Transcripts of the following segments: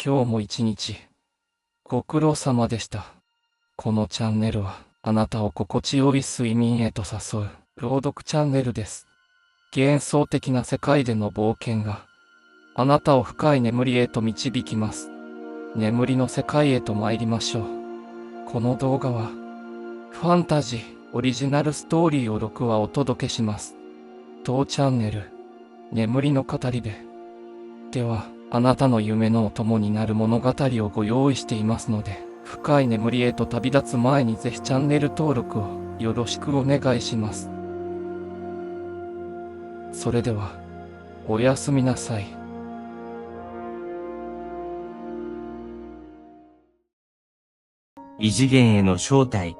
今日も一日、ご苦労様でした。このチャンネルは、あなたを心地よい睡眠へと誘う、朗読チャンネルです。幻想的な世界での冒険が、あなたを深い眠りへと導きます。眠りの世界へと参りましょう。この動画は、ファンタジー、オリジナルストーリーを6話お届けします。当チャンネル、眠りの語り部。では、あなたの夢のお供になる物語をご用意していますので、深い眠りへと旅立つ前にぜひチャンネル登録をよろしくお願いします。それでは、おやすみなさい。異次元への招待。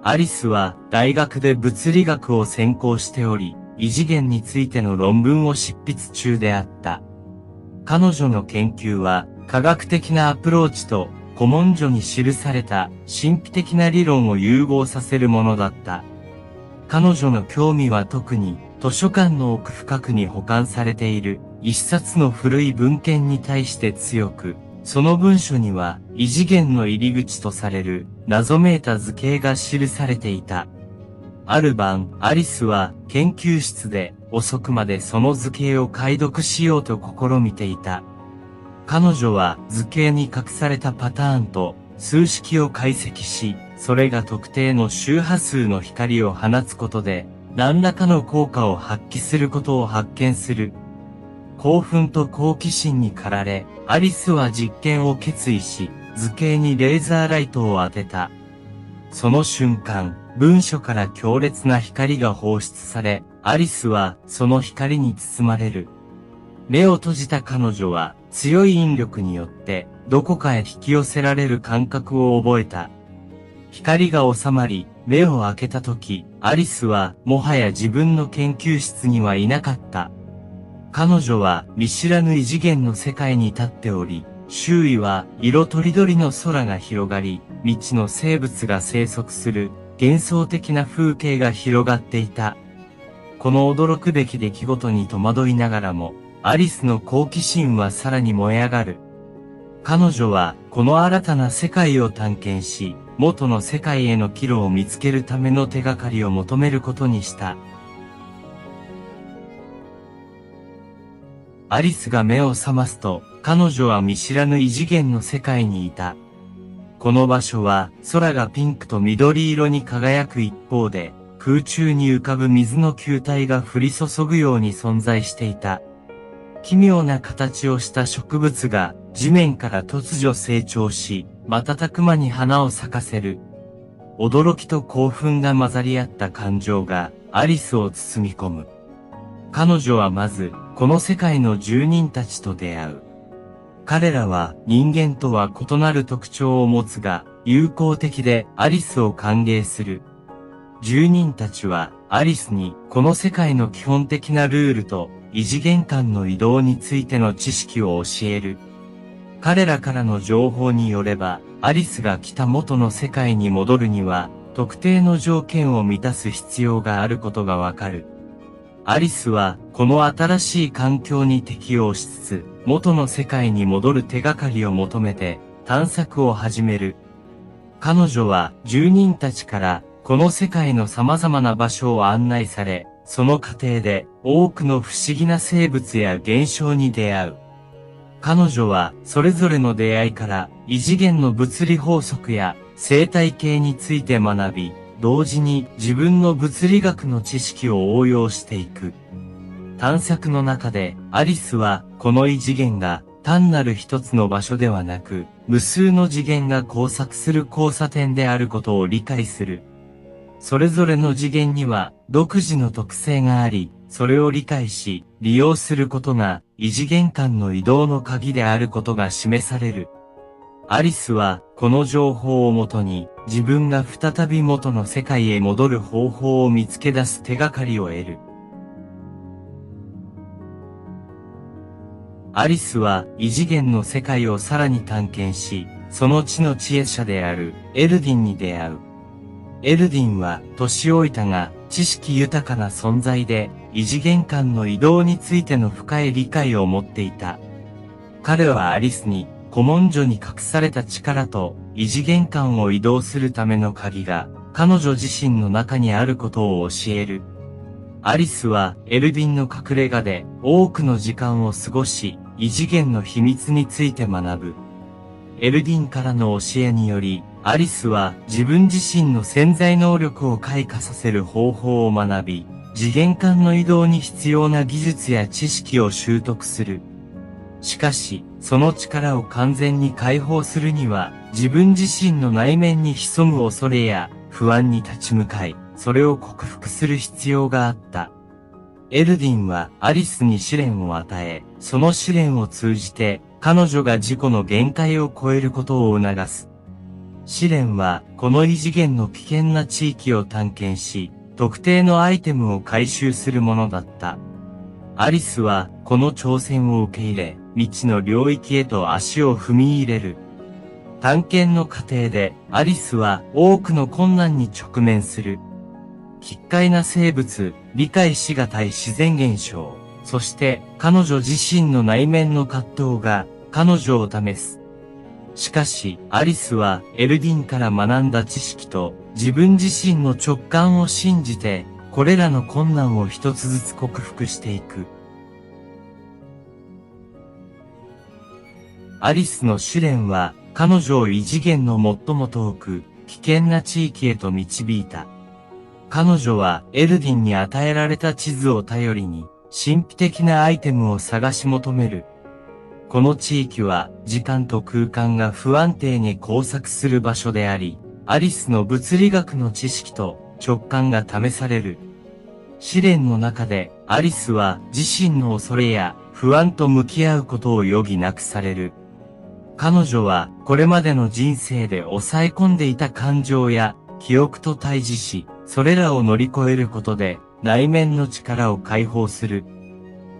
アリスは大学で物理学を専攻しており、異次元についての論文を執筆中であった。彼女の研究は科学的なアプローチと古文書に記された神秘的な理論を融合させるものだった。彼女の興味は特に図書館の奥深くに保管されている一冊の古い文献に対して強く、その文書には異次元の入り口とされる謎めいた図形が記されていた。ある晩、アリスは研究室で遅くまでその図形を解読しようと試みていた。彼女は図形に隠されたパターンと数式を解析し、それが特定の周波数の光を放つことで何らかの効果を発揮することを発見する。興奮と好奇心に駆られ、アリスは実験を決意し、図形にレーザーライトを当てた。その瞬間、文書から強烈な光が放出され、アリスはその光に包まれる。目を閉じた彼女は強い引力によってどこかへ引き寄せられる感覚を覚えた。光が収まり、目を開けた時、アリスはもはや自分の研究室にはいなかった。彼女は見知らぬ異次元の世界に立っており、周囲は色とりどりの空が広がり、未知の生物が生息する幻想的な風景が広がっていた。この驚くべき出来事に戸惑いながらも、アリスの好奇心はさらに燃え上がる。彼女はこの新たな世界を探検し、元の世界への岐路を見つけるための手がかりを求めることにした。アリスが目を覚ますと、彼女は見知らぬ異次元の世界にいた。この場所は、空がピンクと緑色に輝く一方で、空中に浮かぶ水の球体が降り注ぐように存在していた。奇妙な形をした植物が、地面から突如成長し、瞬く間に花を咲かせる。驚きと興奮が混ざり合った感情が、アリスを包み込む。彼女はまず、この世界の住人たちと出会う。彼らは人間とは異なる特徴を持つが、友好的でアリスを歓迎する。住人たちはアリスにこの世界の基本的なルールと異次元間の移動についての知識を教える。彼らからの情報によれば、アリスが来た元の世界に戻るには、特定の条件を満たす必要があることがわかる。アリスはこの新しい環境に適応しつつ、元の世界に戻る手がかりを求めて探索を始める。彼女は住人たちからこの世界の様々な場所を案内され、その過程で多くの不思議な生物や現象に出会う。彼女はそれぞれの出会いから異次元の物理法則や生態系について学び、同時に自分の物理学の知識を応用していく。探索の中でアリスはこの異次元が単なる一つの場所ではなく、無数の次元が交錯する交差点であることを理解する。それぞれの次元には独自の特性があり、それを理解し、利用することが異次元間の移動の鍵であることが示される。アリスはこの情報をもとに自分が再び元の世界へ戻る方法を見つけ出す手がかりを得る。アリスは異次元の世界をさらに探検し、その地の知恵者であるエルディンに出会う。エルディンは年老いたが知識豊かな存在で、異次元間の移動についての深い理解を持っていた。彼はアリスに、古文書に隠された力と、異次元間を移動するための鍵が、彼女自身の中にあることを教える。アリスは、エルディンの隠れ家で、多くの時間を過ごし、異次元の秘密について学ぶ。エルディンからの教えにより、アリスは自分自身の潜在能力を開花させる方法を学び、次元間の移動に必要な技術や知識を習得する。しかし、その力を完全に解放するには、自分自身の内面に潜む恐れや不安に立ち向かい、それを克服する必要があった。エルディンはアリスに試練を与え、その試練を通じて彼女が自己の限界を超えることを促す。試練はこの異次元の危険な地域を探検し、特定のアイテムを回収するものだった。アリスはこの挑戦を受け入れ、未知の領域へと足を踏み入れる。探検の過程でアリスは多くの困難に直面する。奇怪な生物、理解しがたい自然現象、そして彼女自身の内面の葛藤が彼女を試す。しかし、アリスはエルディンから学んだ知識と自分自身の直感を信じて、これらの困難を一つずつ克服していく。アリスの試練は彼女を異次元の最も遠く、危険な地域へと導いた。彼女はエルディンに与えられた地図を頼りに神秘的なアイテムを探し求める。この地域は時間と空間が不安定に交錯する場所であり、アリスの物理学の知識と直感が試される。試練の中でアリスは自身の恐れや不安と向き合うことを余儀なくされる。彼女はこれまでの人生で抑え込んでいた感情や記憶と対峙し、それらを乗り越えることで内面の力を解放する。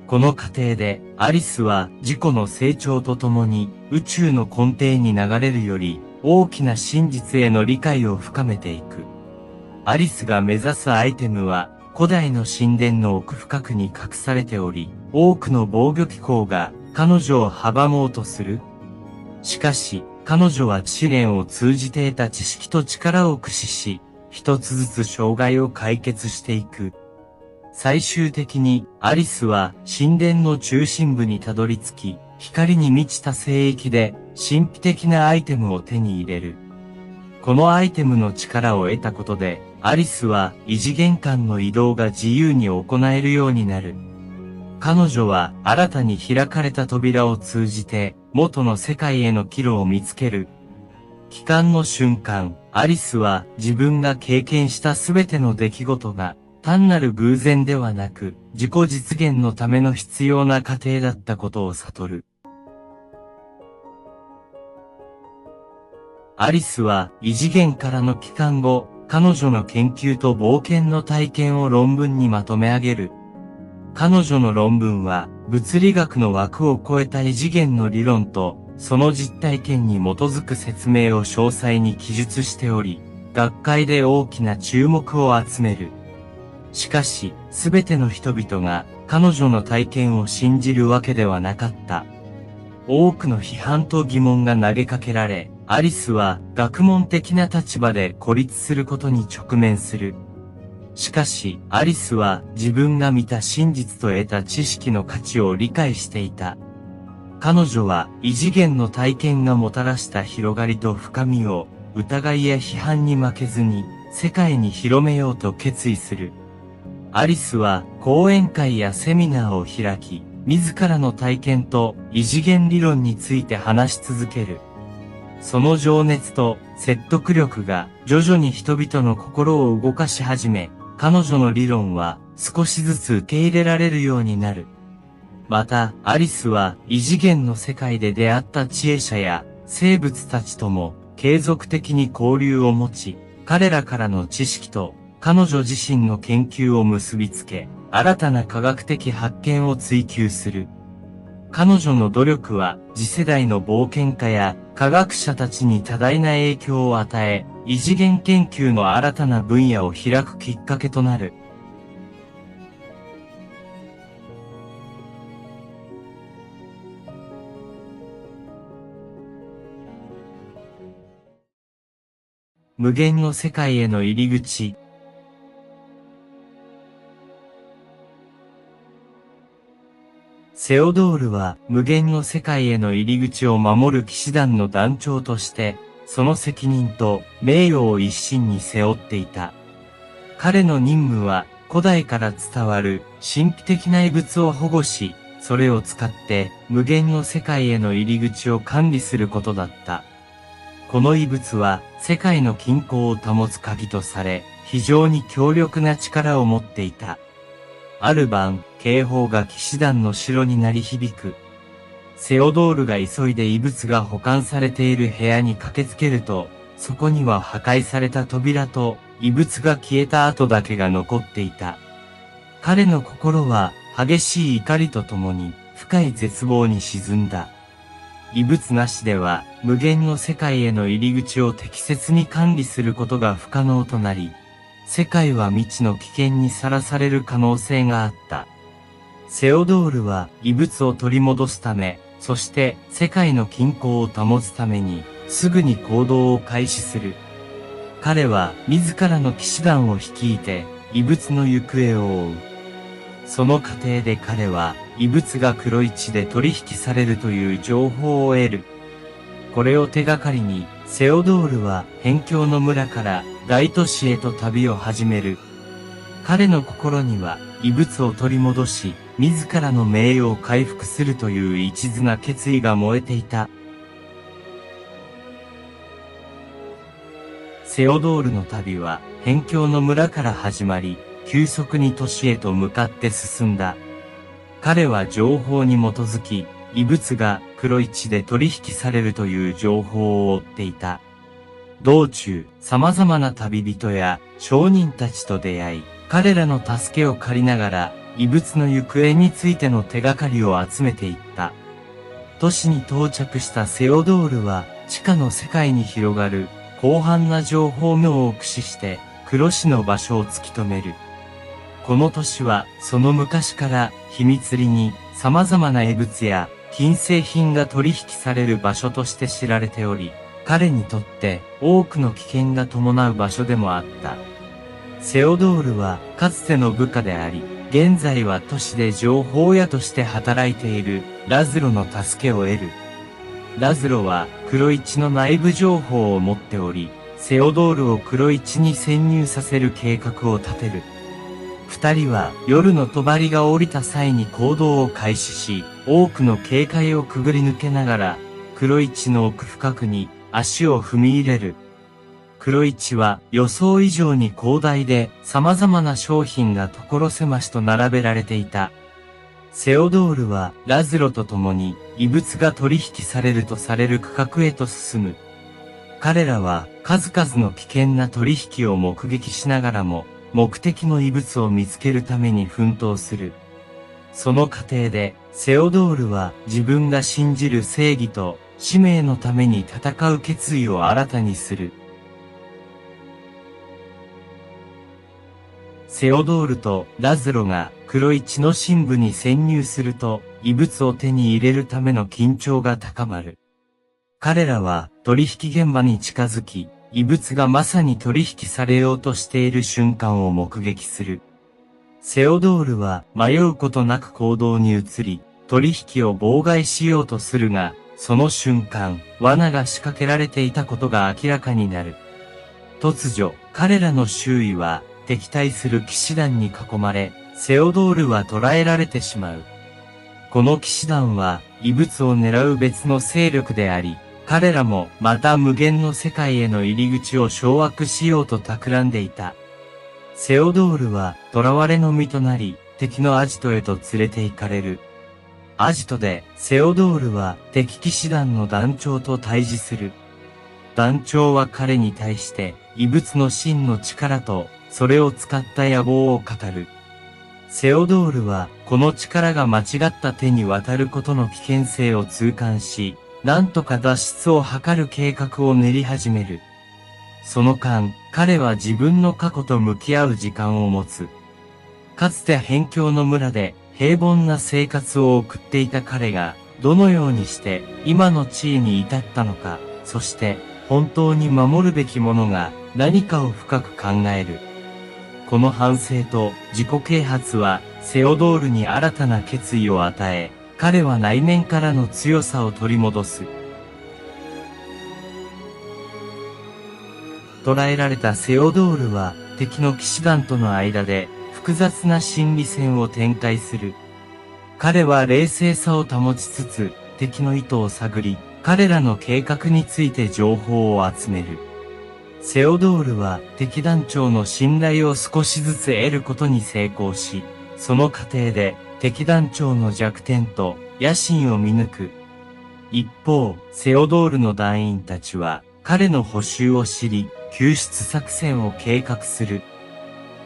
この過程でアリスは自己の成長とともに宇宙の根底に流れるより大きな真実への理解を深めていく。アリスが目指すアイテムは古代の神殿の奥深くに隠されており、多くの防御機構が彼女を阻もうとする。しかし、彼女は試練を通じて得た知識と力を駆使し、一つずつ障害を解決していく。最終的に、アリスは神殿の中心部にたどり着き、光に満ちた聖域で神秘的なアイテムを手に入れる。このアイテムの力を得たことで、アリスは異次元間の移動が自由に行えるようになる。彼女は新たに開かれた扉を通じて元の世界への帰路を見つける。帰還の瞬間、アリスは自分が経験したすべての出来事が単なる偶然ではなく自己実現のための必要な過程だったことを悟る。アリスは異次元からの帰還後、彼女の研究と冒険の体験を論文にまとめ上げる。彼女の論文は物理学の枠を超えた異次元の理論とその実体験に基づく説明を詳細に記述しており、学会で大きな注目を集める。しかし、すべての人々が彼女の体験を信じるわけではなかった。多くの批判と疑問が投げかけられ、アリスは学問的な立場で孤立することに直面する。しかし、アリスは自分が見た真実と得た知識の価値を理解していた。彼女は異次元の体験がもたらした広がりと深みを疑いや批判に負けずに世界に広めようと決意する。アリスは講演会やセミナーを開き、自らの体験と異次元理論について話し続ける。その情熱と説得力が徐々に人々の心を動かし始め、彼女の理論は少しずつ受け入れられるようになる。また、アリスは異次元の世界で出会った知恵者や生物たちとも継続的に交流を持ち、彼らからの知識と彼女自身の研究を結びつけ、新たな科学的発見を追求する。彼女の努力は次世代の冒険家や科学者たちに多大な影響を与え、異次元研究の新たな分野を開くきっかけとなる。無限の世界への入り口。セオドールは無限の世界への入り口を守る騎士団の団長として、その責任と名誉を一身に背負っていた。彼の任務は古代から伝わる神秘的な遺物を保護し、それを使って無限の世界への入り口を管理することだった。この遺物は世界の均衡を保つ鍵とされ、非常に強力な力を持っていた。ある晩、警報が騎士団の城に鳴り響く。セオドールが急いで遺物が保管されている部屋に駆けつけると、そこには破壊された扉と遺物が消えた跡だけが残っていた。彼の心は激しい怒りとともに深い絶望に沈んだ。遺物なしでは無限の世界への入り口を適切に管理することが不可能となり、世界は未知の危険にさらされる可能性があった。セオドールは遺物を取り戻すため、そして世界の均衡を保つためにすぐに行動を開始する。彼は自らの騎士団を率いて遺物の行方を追う。その過程で彼は遺物が黒市で取引されるという情報を得る。これを手がかりにセオドールは辺境の村から大都市へと旅を始める。彼の心には遺物を取り戻し、自らの名誉を回復するという一途な決意が燃えていた。セオドールの旅は辺境の村から始まり、急速に都市へと向かって進んだ。彼は情報に基づき、遺物が黒市で取引されるという情報を追っていた。道中、様々な旅人や商人たちと出会い、彼らの助けを借りながら、遺物の行方についての手がかりを集めていった。都市に到着したセオドールは、地下の世界に広がる広範な情報網を駆使して、黒市の場所を突き止める。この都市は、その昔から秘密裏に様々な遺物や金製品が取引される場所として知られており、彼にとって多くの危険が伴う場所でもあった。セオドールはかつての部下であり、現在は都市で情報屋として働いているラズロの助けを得る。ラズロは黒市の内部情報を持っており、セオドールを黒市に潜入させる計画を立てる。二人は夜の帳が降りた際に行動を開始し、多くの警戒をくぐり抜けながら、黒市の奥深くに足を踏み入れる。黒市は予想以上に広大で様々な商品が所狭しと並べられていた。セオドールはラズロと共に遺物が取引されるとされる区画へと進む。彼らは数々の危険な取引を目撃しながらも目的の遺物を見つけるために奮闘する。その過程でセオドールは自分が信じる正義と使命のために戦う決意を新たにする。セオドールとラズロが黒市の深部に潜入すると、遺物を手に入れるための緊張が高まる。彼らは取引現場に近づき、遺物がまさに取引されようとしている瞬間を目撃する。セオドールは迷うことなく行動に移り、取引を妨害しようとするが、その瞬間、罠が仕掛けられていたことが明らかになる。突如、彼らの周囲は敵対する騎士団に囲まれ、セオドールは捕らえられてしまう。この騎士団は遺物を狙う別の勢力であり、彼らもまた無限の世界への入り口を掌握しようと企んでいた。セオドールは囚われの身となり、敵のアジトへと連れて行かれる。アジトでセオドールは敵騎士団の団長と対峙する。団長は彼に対して遺物の真の力とそれを使った野望を語る。セオドールはこの力が間違った手に渡ることの危険性を痛感し、なんとか脱出を図る計画を練り始める。その間、彼は自分の過去と向き合う時間を持つ。かつて辺境の村で平凡な生活を送っていた彼が、どのようにして今の地位に至ったのか、そして本当に守るべきものが何かを深く考える。この反省と自己啓発は、セオドールに新たな決意を与え、彼は内面からの強さを取り戻す。捕らえられたセオドールは、敵の騎士団との間で、複雑な心理戦を展開する。彼は冷静さを保ちつつ、敵の意図を探り、彼らの計画について情報を集める。セオドールは敵団長の信頼を少しずつ得ることに成功し、その過程で敵団長の弱点と野心を見抜く。一方、セオドールの団員たちは彼の補修を知り、救出作戦を計画する。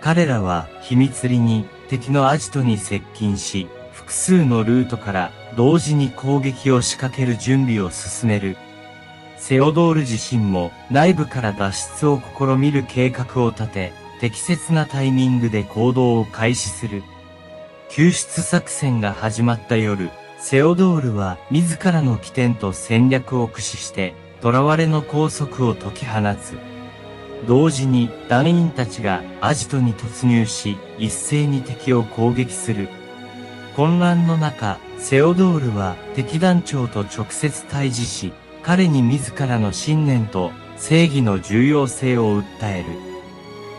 彼らは秘密裏に敵のアジトに接近し、複数のルートから同時に攻撃を仕掛ける準備を進める。セオドール自身も内部から脱出を試みる計画を立て、適切なタイミングで行動を開始する。救出作戦が始まった夜、セオドールは自らの起点と戦略を駆使して、囚われの拘束を解き放つ。同時に団員たちがアジトに突入し、一斉に敵を攻撃する。混乱の中、セオドールは敵団長と直接対峙し、彼に自らの信念と正義の重要性を訴える。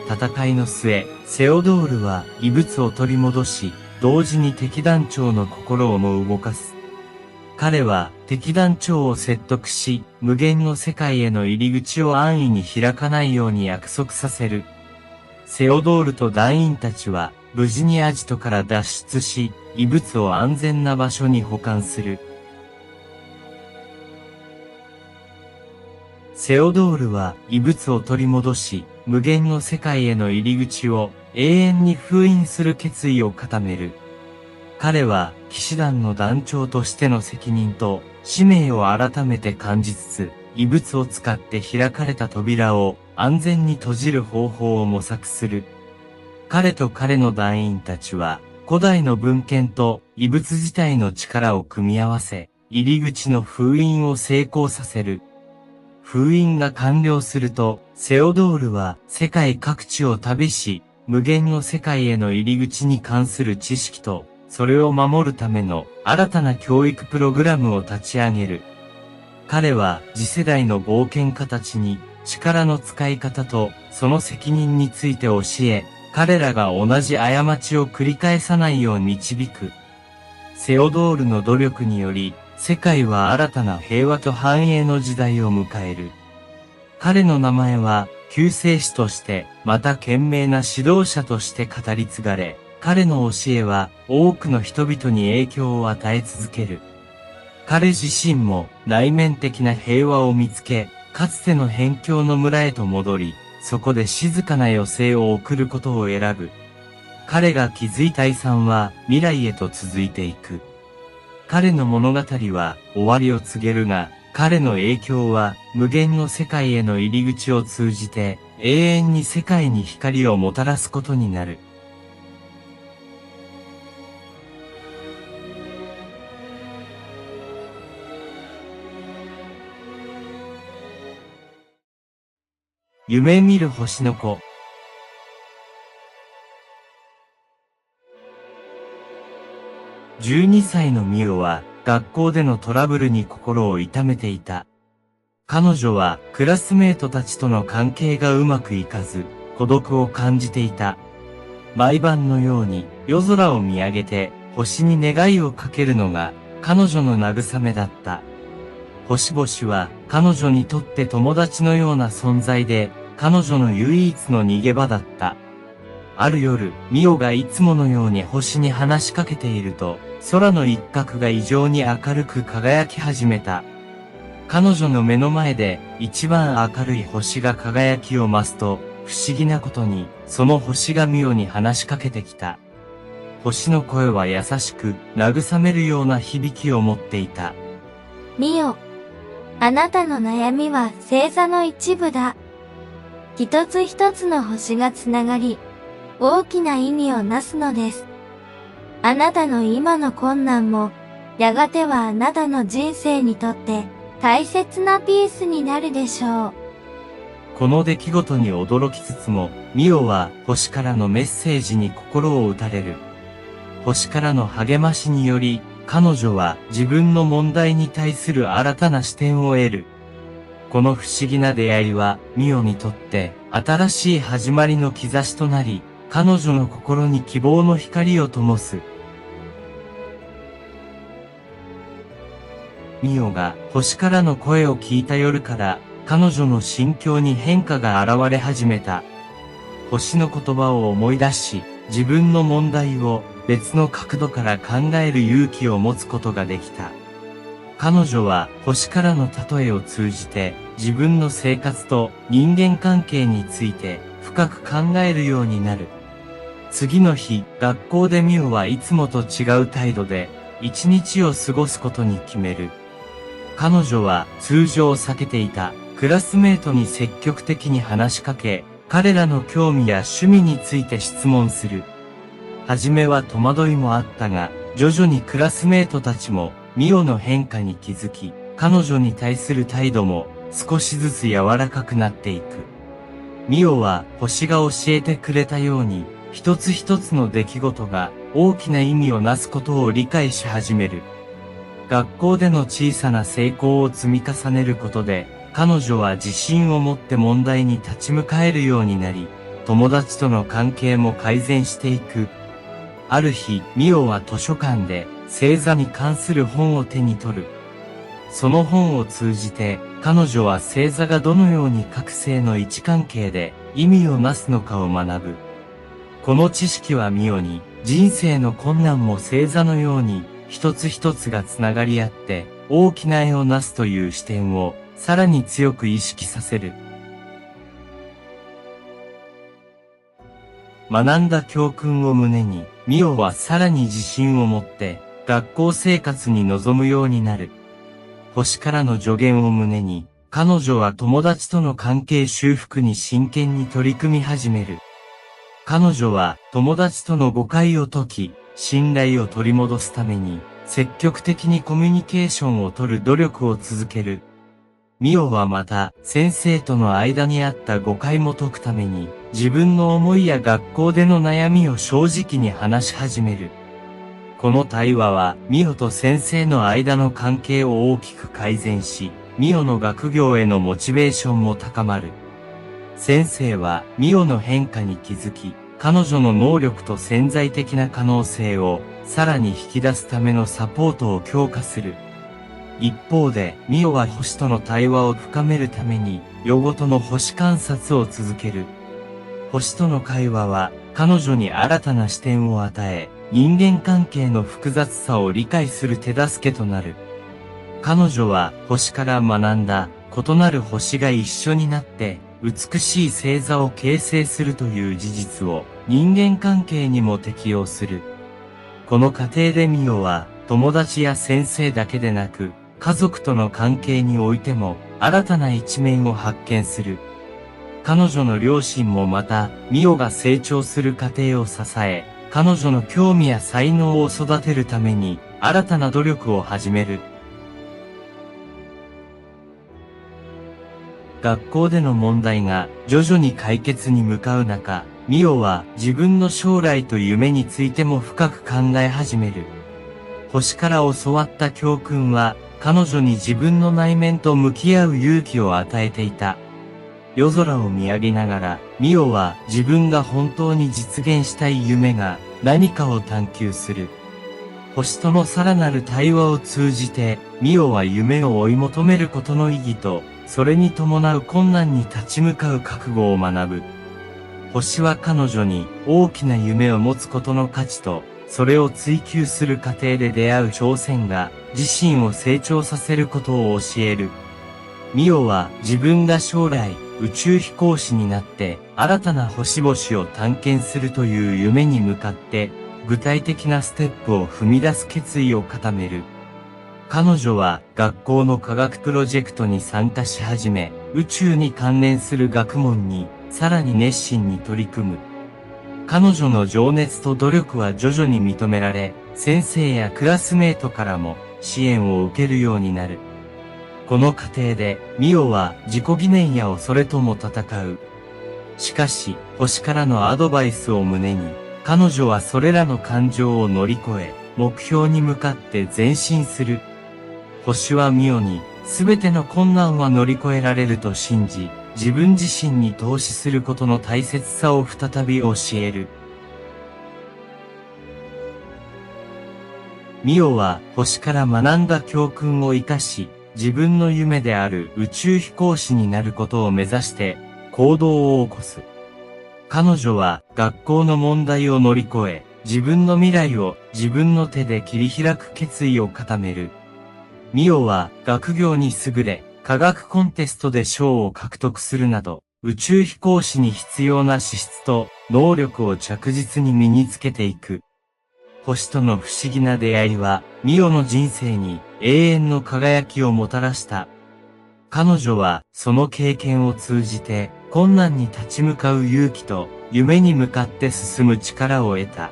戦いの末、セオドールは異物を取り戻し、同時に敵団長の心をも動かす。彼は敵団長を説得し、無限の世界への入り口を安易に開かないように約束させる。セオドールと団員たちは無事にアジトから脱出し、異物を安全な場所に保管する。セオドールは異物を取り戻し、無限の世界への入り口を永遠に封印する決意を固める。彼は騎士団の団長としての責任と使命を改めて感じつつ、異物を使って開かれた扉を安全に閉じる方法を模索する。彼と彼の団員たちは古代の文献と異物自体の力を組み合わせ、入り口の封印を成功させる。封印が完了すると、セオドールは世界各地を旅し、無限の世界への入り口に関する知識と、それを守るための新たな教育プログラムを立ち上げる。彼は次世代の冒険家たちに力の使い方とその責任について教え、彼らが同じ過ちを繰り返さないよう導く。セオドールの努力により、世界は新たな平和と繁栄の時代を迎える。彼の名前は救世主として、また賢明な指導者として語り継がれ、彼の教えは多くの人々に影響を与え続ける。彼自身も内面的な平和を見つけ、かつての辺境の村へと戻り、そこで静かな余生を送ることを選ぶ。彼が築いた遺産は未来へと続いていく。彼の物語は終わりを告げるが、彼の影響は無限の世界への入り口を通じて永遠に世界に光をもたらすことになる。夢見る星の子。12歳のミオは学校でのトラブルに心を痛めていた。彼女はクラスメートたちとの関係がうまくいかず、孤独を感じていた。毎晩のように夜空を見上げて星に願いをかけるのが彼女の慰めだった。星々は彼女にとって友達のような存在で、彼女の唯一の逃げ場だった。ある夜、ミオがいつものように星に話しかけていると、空の一角が異常に明るく輝き始めた。彼女の目の前で一番明るい星が輝きを増すと、不思議なことに、その星がミオに話しかけてきた。星の声は優しく、慰めるような響きを持っていた。ミオ、あなたの悩みは星座の一部だ。一つ一つの星がつながり、大きな意味をなすのです。あなたの今の困難も、やがてはあなたの人生にとって大切なピースになるでしょう。この出来事に驚きつつも、ミオは星からのメッセージに心を打たれる。星からの励ましにより、彼女は自分の問題に対する新たな視点を得る。この不思議な出会いは、ミオにとって新しい始まりの兆しとなり、彼女の心に希望の光を灯す。ミオが星からの声を聞いた夜から、彼女の心境に変化が現れ始めた。星の言葉を思い出し、自分の問題を別の角度から考える勇気を持つことができた。彼女は星からの例えを通じて、自分の生活と人間関係について深く考えるようになる。次の日、学校でミオはいつもと違う態度で、一日を過ごすことに決める。彼女は通常避けていたクラスメートに積極的に話しかけ、彼らの興味や趣味について質問する。はじめは戸惑いもあったが、徐々にクラスメートたちもミオの変化に気づき、彼女に対する態度も少しずつ柔らかくなっていく。ミオは星が教えてくれたように、一つ一つの出来事が大きな意味をなすことを理解し始める。学校での小さな成功を積み重ねることで、彼女は自信を持って問題に立ち向かえるようになり、友達との関係も改善していく。ある日、ミオは図書館で星座に関する本を手に取る。その本を通じて、彼女は星座がどのように各星の位置関係で意味をなすのかを学ぶ。この知識はミオに、人生の困難も星座のように、一つ一つがつながり合って、大きな絵をなすという視点を、さらに強く意識させる。学んだ教訓を胸に、ミオはさらに自信を持って、学校生活に臨むようになる。星からの助言を胸に、彼女は友達との関係修復に真剣に取り組み始める。彼女は友達との誤解を解き、信頼を取り戻すために、積極的にコミュニケーションを取る努力を続ける。ミオはまた、先生との間にあった誤解も解くために、自分の思いや学校での悩みを正直に話し始める。この対話は、ミオと先生の間の関係を大きく改善し、ミオの学業へのモチベーションも高まる。先生は、ミオの変化に気づき、彼女の能力と潜在的な可能性を、さらに引き出すためのサポートを強化する。一方で、ミオは星との対話を深めるために、夜ごとの星観察を続ける。星との会話は、彼女に新たな視点を与え、人間関係の複雑さを理解する手助けとなる。彼女は、星から学んだ、異なる星が一緒になって、美しい星座を形成するという事実を、人間関係にも適用する。この過程でミオは、友達や先生だけでなく、家族との関係においても、新たな一面を発見する。彼女の両親もまた、ミオが成長する過程を支え、彼女の興味や才能を育てるために、新たな努力を始める。学校での問題が徐々に解決に向かう中、ミオは自分の将来と夢についても深く考え始める。星から教わった教訓は、彼女に自分の内面と向き合う勇気を与えていた。夜空を見上げながら、ミオは自分が本当に実現したい夢が何かを探求する。星とのさらなる対話を通じて、ミオは夢を追い求めることの意義と、それに伴う困難に立ち向かう覚悟を学ぶ。星は彼女に大きな夢を持つことの価値と、それを追求する過程で出会う挑戦が自身を成長させることを教える。ミオは自分が将来宇宙飛行士になって新たな星々を探検するという夢に向かって具体的なステップを踏み出す決意を固める。彼女は学校の科学プロジェクトに参加し始め、宇宙に関連する学問にさらに熱心に取り組む。彼女の情熱と努力は徐々に認められ、先生やクラスメートからも支援を受けるようになる。この過程で、ミオは自己疑念や恐れとも戦う。しかし、星からのアドバイスを胸に、彼女はそれらの感情を乗り越え、目標に向かって前進する。星はミオに、すべての困難は乗り越えられると信じ、自分自身に投資することの大切さを再び教える。ミオは星から学んだ教訓を生かし、自分の夢である宇宙飛行士になることを目指して行動を起こす。彼女は学校の問題を乗り越え、自分の未来を自分の手で切り開く決意を固める。ミオは学業に優れ、科学コンテストで賞を獲得するなど、宇宙飛行士に必要な資質と能力を着実に身につけていく。星との不思議な出会いは、ミオの人生に永遠の輝きをもたらした。彼女は、その経験を通じて、困難に立ち向かう勇気と、夢に向かって進む力を得た。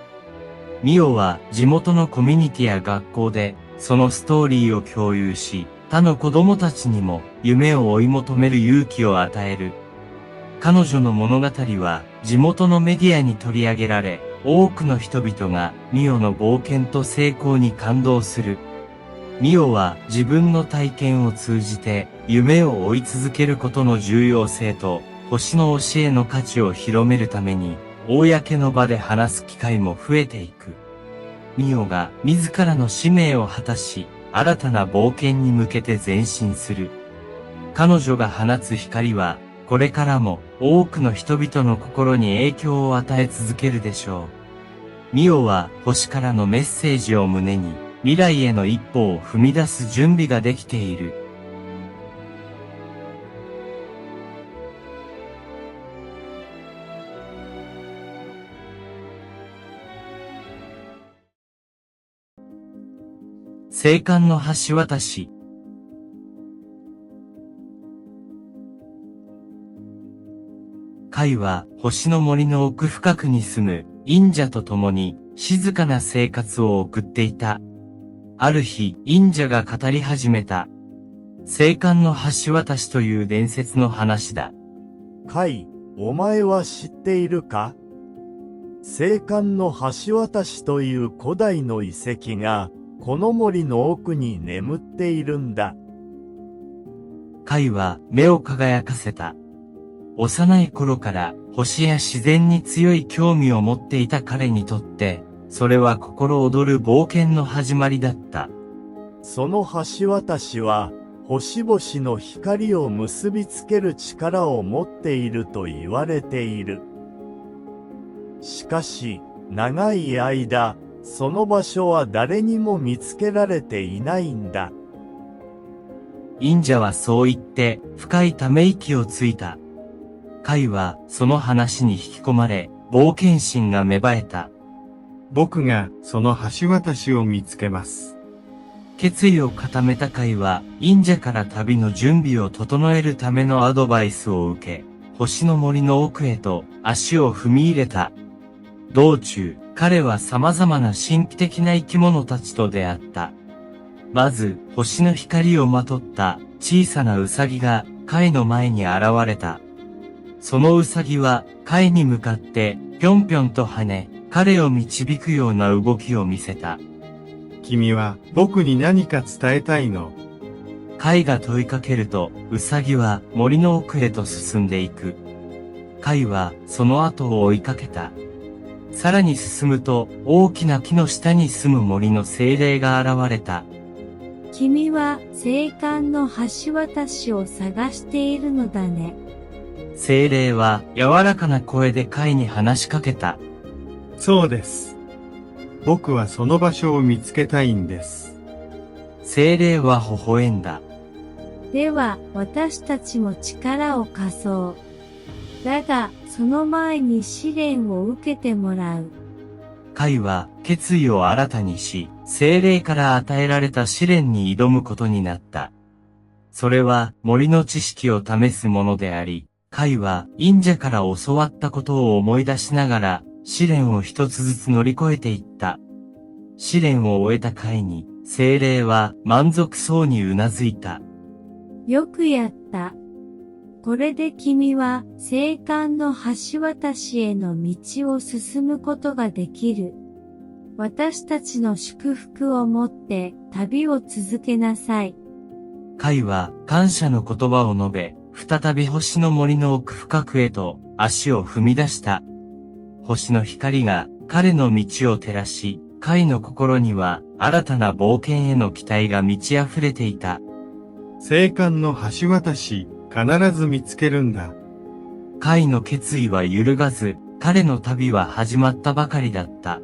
ミオは、地元のコミュニティや学校で、そのストーリーを共有し、他の子供たちにも、夢を追い求める勇気を与える。彼女の物語は、地元のメディアに取り上げられ、多くの人々がミオの冒険と成功に感動する。ミオは自分の体験を通じて夢を追い続けることの重要性と星の教えの価値を広めるために公の場で話す機会も増えていく。ミオが自らの使命を果たし新たな冒険に向けて前進する。彼女が放つ光はこれからも多くの人々の心に影響を与え続けるでしょう。ミオは星からのメッセージを胸に未来への一歩を踏み出す準備ができている。青函の橋渡し。カイは星の森の奥深くに住む忍者と共に静かな生活を送っていた。ある日、忍者が語り始めた。青函の橋渡しという伝説の話だ。カイ、お前は知っているか？青函の橋渡しという古代の遺跡が、この森の奥に眠っているんだ。カイは目を輝かせた。幼い頃から星や自然に強い興味を持っていた彼にとって、それは心躍る冒険の始まりだった。その橋渡しは、星々の光を結びつける力を持っていると言われている。しかし、長い間、その場所は誰にも見つけられていないんだ。忍者はそう言って深いため息をついた。カイはその話に引き込まれ、冒険心が芽生えた。僕がその橋渡しを見つけます。決意を固めたカイは忍者から旅の準備を整えるためのアドバイスを受け、星の森の奥へと足を踏み入れた。道中、彼は様々な神秘的な生き物たちと出会った。まず、星の光をまとった小さなウサギがカイの前に現れた。そのウサギはカイに向かってぴょんぴょんと跳ね、彼を導くような動きを見せた。君は僕に何か伝えたいの？カイが問いかけると、ウサギは森の奥へと進んでいく。カイはその後を追いかけた。さらに進むと、大きな木の下に住む森の精霊が現れた。君は青函の橋渡しを探しているのだね。精霊は柔らかな声でカイに話しかけた。そうです。僕はその場所を見つけたいんです。精霊は微笑んだ。では、私たちも力を貸そう。だが、その前に試練を受けてもらう。カイは決意を新たにし、精霊から与えられた試練に挑むことになった。それは森の知識を試すものであり、カイは忍者から教わったことを思い出しながら、試練を一つずつ乗り越えていった。試練を終えたカイに、精霊は満足そうにうなずいた。よくやった。これで君は聖観の橋渡しへの道を進むことができる。私たちの祝福を持って旅を続けなさい。カイは感謝の言葉を述べ、再び星の森の奥深くへと足を踏み出した。星の光が彼の道を照らし、カイの心には新たな冒険への期待が満ち溢れていた。聖観の橋渡し、必ず見つけるんだ。カイの決意は揺るがず、彼の旅は始まったばかりだった。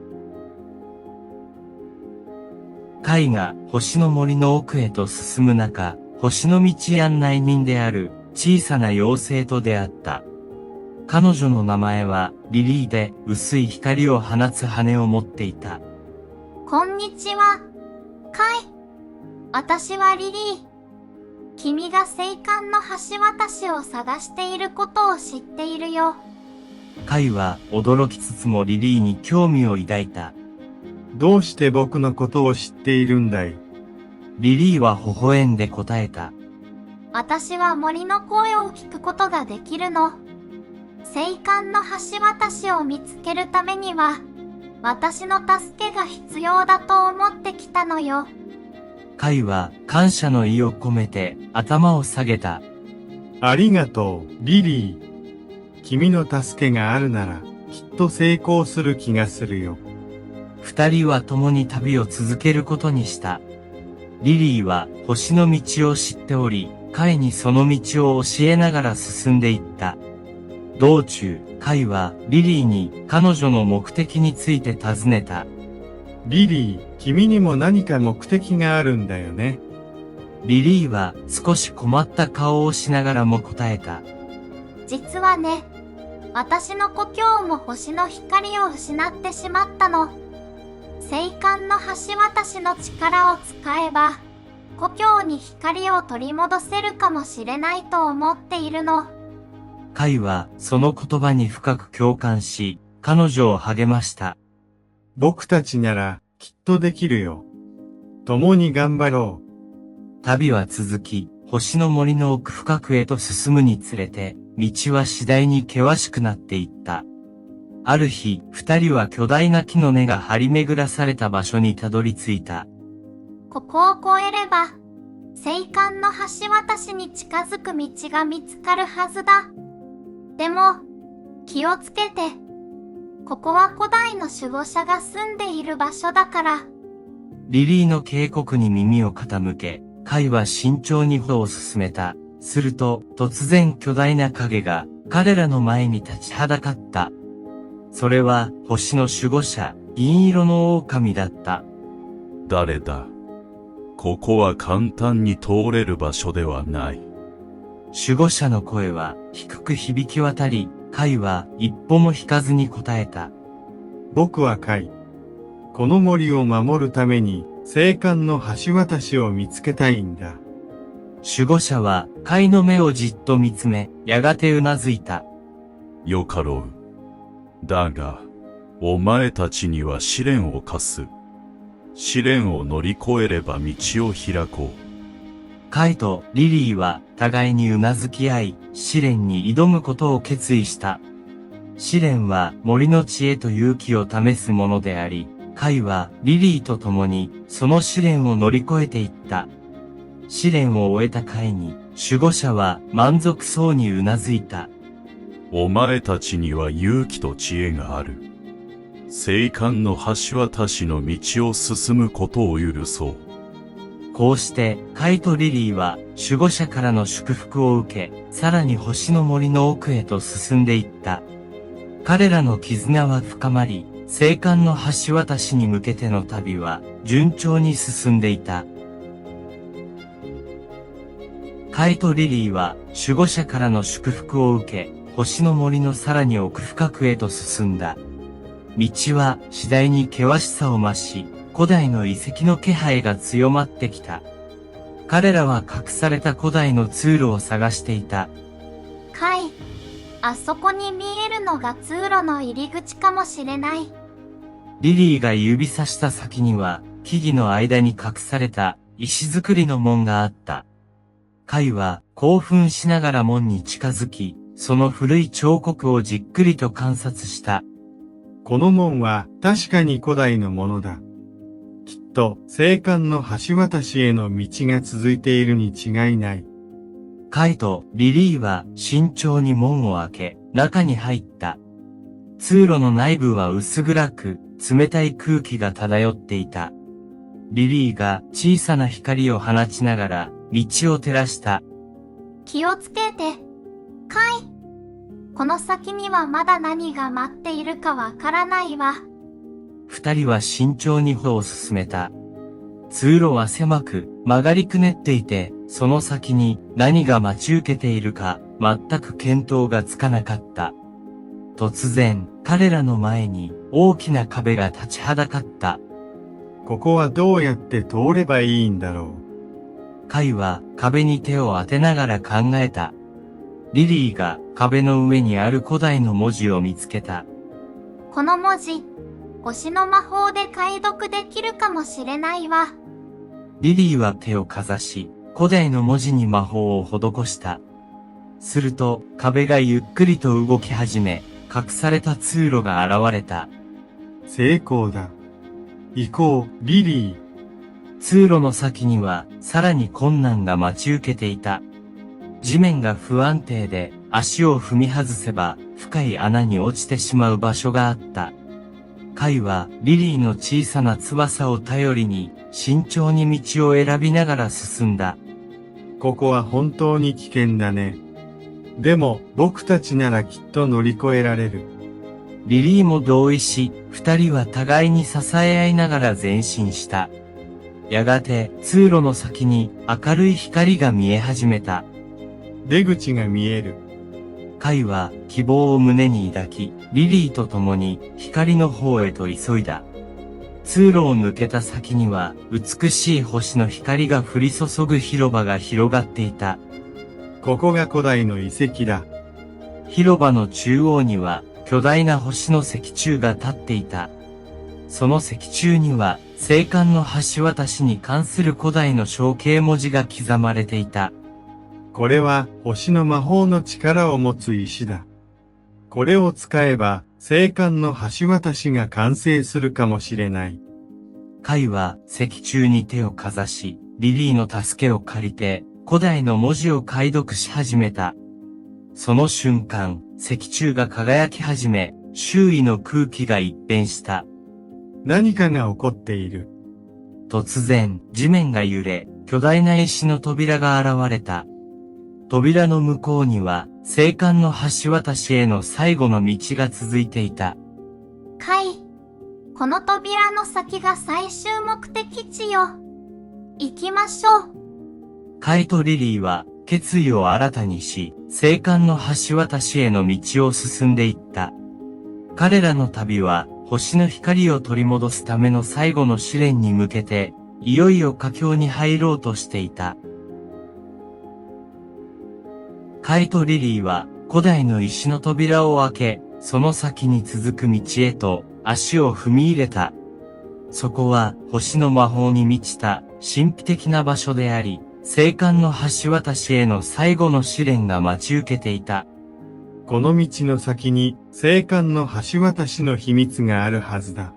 カイが星の森の奥へと進む中、星の道案内人である小さな妖精と出会った。彼女の名前はリリーで、薄い光を放つ羽を持っていた。こんにちは、カイ。私はリリー。君が聖観の橋渡しを探していることを知っているよ。カイは驚きつつもリリーに興味を抱いた。どうして僕のことを知っているんだい？リリーは微笑んで答えた。私は森の声を聞くことができるの。聖観の橋渡しを見つけるためには、私の助けが必要だと思ってきたのよ。カイは感謝の意を込めて頭を下げた。ありがとう、リリー。君の助けがあるなら、きっと成功する気がするよ。二人は共に旅を続けることにした。リリーは星の道を知っており、カイにその道を教えながら進んでいった。道中、カイはリリーに彼女の目的について尋ねた。リリー、君にも何か目的があるんだよね。リリーは少し困った顔をしながらも答えた。実はね、私の故郷も星の光を失ってしまったの。聖観の橋渡しの力を使えば、故郷に光を取り戻せるかもしれないと思っているの。カイはその言葉に深く共感し、彼女を励ました。僕たちなら、きっとできるよ。共に頑張ろう。旅は続き、星の森の奥深くへと進むにつれて、道は次第に険しくなっていった。ある日、二人は巨大な木の根が張り巡らされた場所にたどり着いた。ここを越えれば、聖観の橋渡しに近づく道が見つかるはずだ。でも、気をつけて。ここは古代の守護者が住んでいる場所だから。リリーの警告に耳を傾け、カイは慎重に歩を進めた。すると、突然巨大な影が彼らの前に立ちはだかった。それは星の守護者、銀色の狼だった。誰だ？ここは簡単に通れる場所ではない。守護者の声は低く響き渡り、カイは一歩も引かずに答えた。僕はカイ。この森を守るために、聖観の橋渡しを見つけたいんだ。守護者はカイの目をじっと見つめ、やがてうなずいた。よかろう。だが、お前たちには試練を課す。試練を乗り越えれば道を開こう。カイとリリーは互いにうなずき合い、試練に挑むことを決意した。試練は森の知恵と勇気を試すものであり、カイはリリーと共にその試練を乗り越えていった。試練を終えたカイに守護者は満足そうにうなずいた。お前たちには勇気と知恵がある。聖観の橋渡しの道を進むことを許そう。こうして、カイとリリーは守護者からの祝福を受け、さらに星の森の奥へと進んでいった。彼らの絆は深まり、聖観の橋渡しに向けての旅は順調に進んでいた。カイとリリーは守護者からの祝福を受け、星の森のさらに奥深くへと進んだ。道は次第に険しさを増し、古代の遺跡の気配が強まってきた。彼らは隠された古代の通路を探していた。カイ、あそこに見えるのが通路の入り口かもしれない。リリーが指さした先には、木々の間に隠された石造りの門があった。カイは興奮しながら門に近づき、その古い彫刻をじっくりと観察した。この門は確かに古代のものだ。きっと聖観の橋渡しへの道が続いているに違いない。カイとリリーは慎重に門を開け、中に入った。通路の内部は薄暗く、冷たい空気が漂っていた。リリーが小さな光を放ちながら道を照らした。気をつけて。カイ。この先にはまだ何が待っているかわからないわ。二人は慎重に歩を進めた。通路は狭く曲がりくねっていて、その先に何が待ち受けているか全く見当がつかなかった。突然、彼らの前に大きな壁が立ちはだかった。ここはどうやって通ればいいんだろう。カイは壁に手を当てながら考えた。リリーが壁の上にある古代の文字を見つけた。この文字、星の魔法で解読できるかもしれないわ。リリーは手をかざし、古代の文字に魔法を施した。すると、壁がゆっくりと動き始め、隠された通路が現れた。成功だ。行こう、リリー。通路の先には、さらに困難が待ち受けていた。地面が不安定で、足を踏み外せば、深い穴に落ちてしまう場所があった。カイは、リリーの小さな翼を頼りに、慎重に道を選びながら進んだ。ここは本当に危険だね。でも、僕たちならきっと乗り越えられる。リリーも同意し、二人は互いに支え合いながら前進した。やがて、通路の先に明るい光が見え始めた。出口が見える。カイは希望を胸に抱き、リリーと共に光の方へと急いだ。通路を抜けた先には美しい星の光が降り注ぐ広場が広がっていた。ここが古代の遺跡だ。広場の中央には巨大な星の石柱が立っていた。その石柱には聖観の橋渡しに関する古代の象形文字が刻まれていた。これは星の魔法の力を持つ石だ。これを使えば聖観の橋渡しが完成するかもしれない。カイは石柱に手をかざし、リリーの助けを借りて古代の文字を解読し始めた。その瞬間、石柱が輝き始め、周囲の空気が一変した。何かが起こっている。突然、地面が揺れ、巨大な石の扉が現れた。扉の向こうには、聖観の橋渡しへの最後の道が続いていた。カイ、この扉の先が最終目的地よ。行きましょう。カイとリリーは、決意を新たにし、聖観の橋渡しへの道を進んでいった。彼らの旅は、星の光を取り戻すための最後の試練に向けて、いよいよ佳境に入ろうとしていた。カイとリリーは古代の石の扉を開け、その先に続く道へと足を踏み入れた。そこは星の魔法に満ちた神秘的な場所であり、聖観の橋渡しへの最後の試練が待ち受けていた。この道の先に聖観の橋渡しの秘密があるはずだ。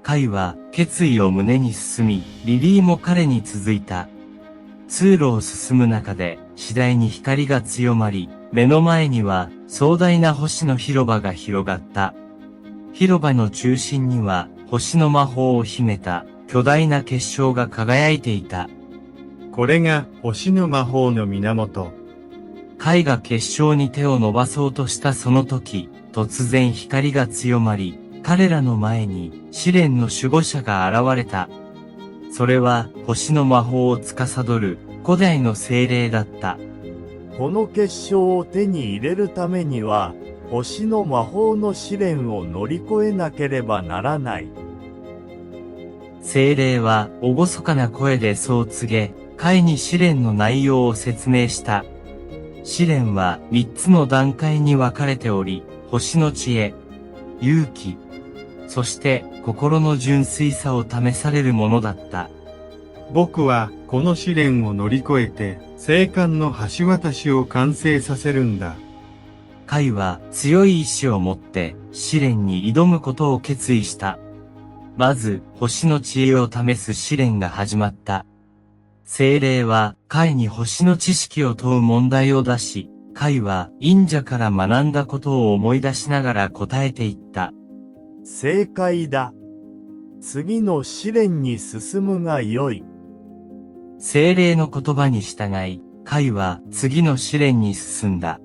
カイは決意を胸に進み、リリーも彼に続いた。通路を進む中で次第に光が強まり、目の前には壮大な星の広場が広がった。広場の中心には星の魔法を秘めた巨大な結晶が輝いていた。これが星の魔法の源。カイが結晶に手を伸ばそうとしたその時、突然光が強まり、彼らの前に試練の守護者が現れた。それは星の魔法を司る古代の精霊だった。この結晶を手に入れるためには、星の魔法の試練を乗り越えなければならない。精霊は厳かな声でそう告げ、カイに試練の内容を説明した。試練は3つの段階に分かれており、星の知恵、勇気、そして心の純粋さを試されるものだった。僕はこの試練を乗り越えて、聖冠の橋渡しを完成させるんだ。カイは強い意志を持って試練に挑むことを決意した。まず、星の知恵を試す試練が始まった。精霊はカイに星の知識を問う問題を出し、カイは忍者から学んだことを思い出しながら答えていった。正解だ。次の試練に進むがよい。精霊の言葉に従い、カイは次の試練に進んだ。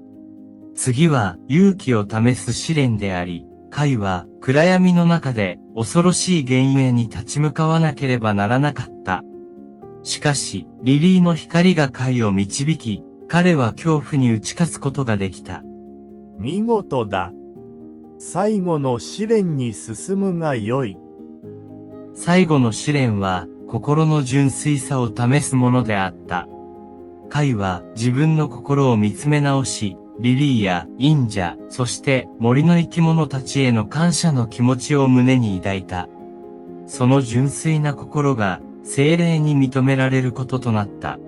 次は勇気を試す試練であり、カイは暗闇の中で恐ろしい幻影に立ち向かわなければならなかった。しかし、リリーの光がカイを導き、彼は恐怖に打ち勝つことができた。見事だ。最後の試練に進むがよい。最後の試練は、心の純粋さを試すものであった。カイは自分の心を見つめ直し、リリーや忍者、そして森の生き物たちへの感謝の気持ちを胸に抱いた。その純粋な心が精霊に認められることとなった。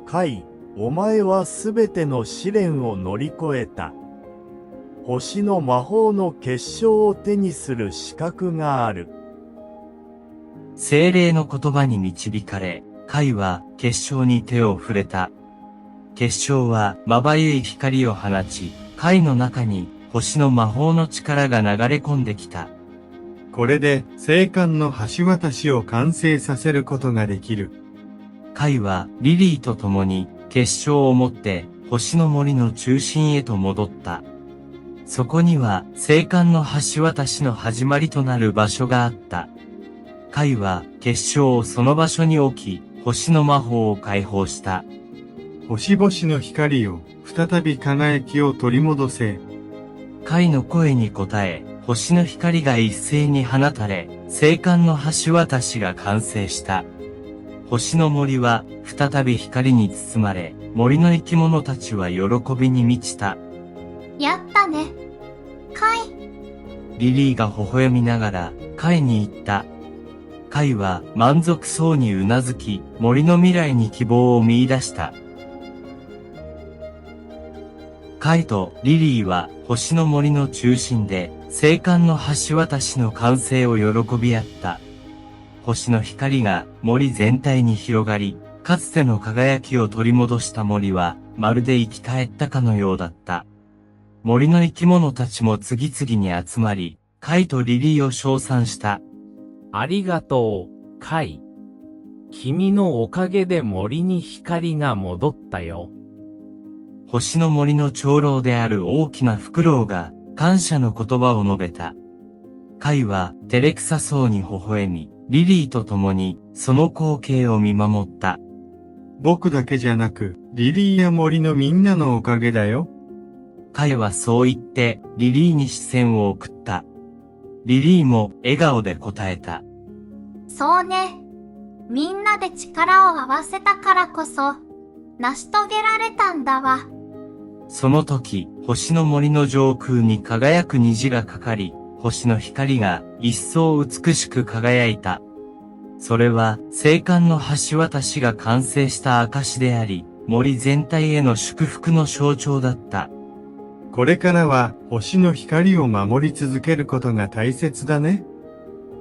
カイ、お前はすべての試練を乗り越えた。星の魔法の結晶を手にする資格がある。精霊の言葉に導かれ、カイは結晶に手を触れた。結晶はまばゆい光を放ち、カイの中に星の魔法の力が流れ込んできた。これで聖冠の橋渡しを完成させることができる。カイはリリーと共に結晶を持って星の森の中心へと戻った。そこには聖冠の橋渡しの始まりとなる場所があった。カイは結晶をその場所に置き、星の魔法を解放した。星々の光を再び輝きを取り戻せ。カイの声に応え、星の光が一斉に放たれ、聖冠の橋渡しが完成した。星の森は再び光に包まれ、森の生き物たちは喜びに満ちた。やったね。カイ。リリーが微笑みながら、カイに言った。カイは満足そうにうなずき、森の未来に希望を見出した。カイとリリーは星の森の中心で聖冠の橋渡しの完成を喜び合った。星の光が森全体に広がり、かつての輝きを取り戻した森はまるで生き返ったかのようだった。森の生き物たちも次々に集まり、カイとリリーを称賛した。ありがとう、カイ。君のおかげで森に光が戻ったよ。星の森の長老である大きなフクロウが感謝の言葉を述べた。カイは照れくさそうに微笑み、リリーと共にその光景を見守った。僕だけじゃなく、リリーや森のみんなのおかげだよ。カイはそう言ってリリーに視線を送った。リリーも笑顔で答えた。そうね。みんなで力を合わせたからこそ、成し遂げられたんだわ。その時、星の森の上空に輝く虹がかかり、星の光が一層美しく輝いた。それは聖冠の橋渡しが完成した証であり、森全体への祝福の象徴だった。これからは星の光を守り続けることが大切だね。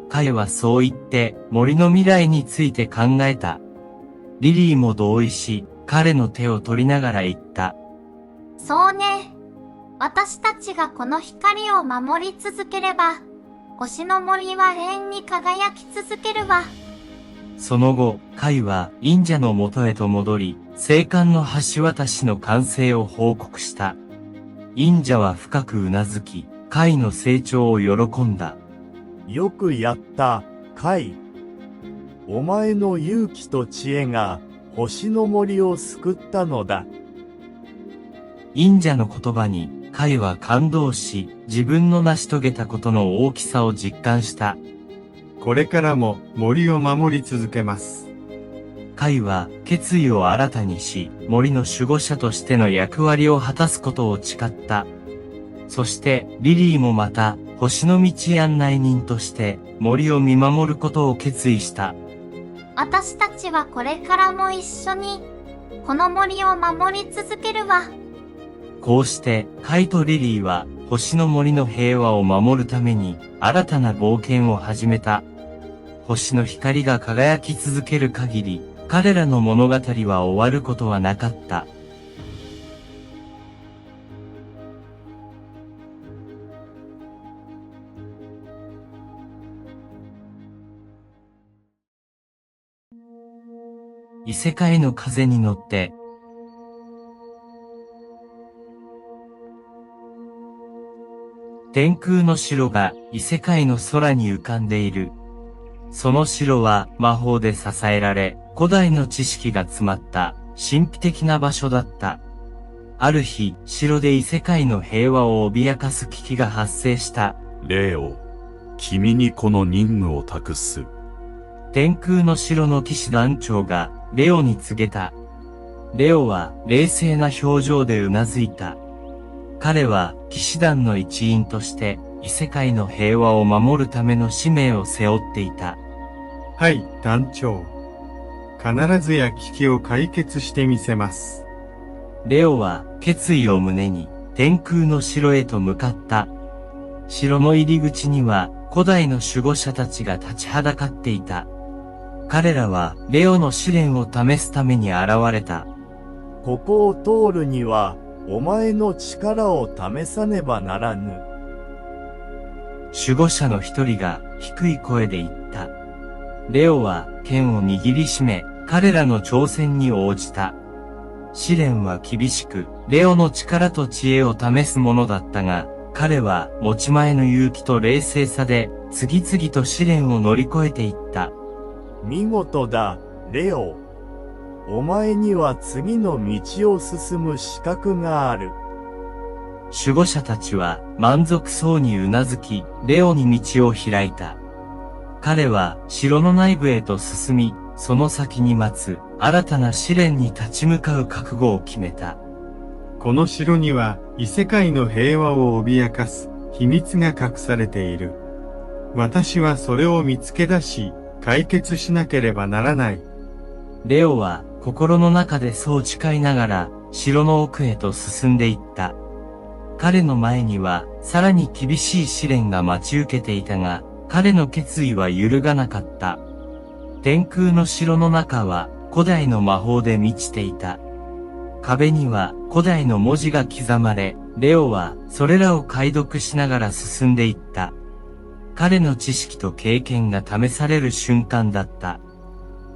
カイはそう言って森の未来について考えた。リリーも同意し、彼の手を取りながら言った。そうね。私たちがこの光を守り続ければ、星の森は永遠に輝き続けるわ。その後、カイは忍者の元へと戻り、聖冠の橋渡しの完成を報告した。忍者は深くうなずき、カイの成長を喜んだ。よくやった、カイ。お前の勇気と知恵が星の森を救ったのだ。忍者の言葉に、カイは感動し、自分の成し遂げたことの大きさを実感した。これからも森を守り続けます。カイは決意を新たにし、森の守護者としての役割を果たすことを誓った。そしてリリーもまた星の道案内人として森を見守ることを決意した。私たちはこれからも一緒に、この森を守り続けるわ。こうして、カイとリリーは、星の森の平和を守るために、新たな冒険を始めた。星の光が輝き続ける限り、彼らの物語は終わることはなかった。異世界の風に乗って、天空の城が異世界の空に浮かんでいる。その城は魔法で支えられ、古代の知識が詰まった神秘的な場所だった。ある日、城で異世界の平和を脅かす危機が発生した。レオ、君にこの任務を託す。天空の城の騎士団長がレオに告げた。レオは冷静な表情でうなずいた。彼は騎士団の一員として異世界の平和を守るための使命を背負っていた。はい、団長。必ずや危機を解決してみせます。レオは決意を胸に天空の城へと向かった。城の入り口には古代の守護者たちが立ちはだかっていた。彼らはレオの試練を試すために現れた。ここを通るには、お前の力を試さねばならぬ。守護者の一人が低い声で言った。レオは剣を握りしめ、彼らの挑戦に応じた。試練は厳しく、レオの力と知恵を試すものだったが、彼は持ち前の勇気と冷静さで、次々と試練を乗り越えていった。見事だ、レオ。お前には次の道を進む資格がある。守護者たちは満足そうにうなずき、レオに道を開いた。彼は城の内部へと進み、その先に待つ新たな試練に立ち向かう覚悟を決めた。この城には異世界の平和を脅かす秘密が隠されている。私はそれを見つけ出し、解決しなければならない。レオは心の中でそう誓いながら城の奥へと進んでいった。彼の前にはさらに厳しい試練が待ち受けていたが、彼の決意は揺るがなかった。天空の城の中は古代の魔法で満ちていた。壁には古代の文字が刻まれ、レオはそれらを解読しながら進んでいった。彼の知識と経験が試される瞬間だった。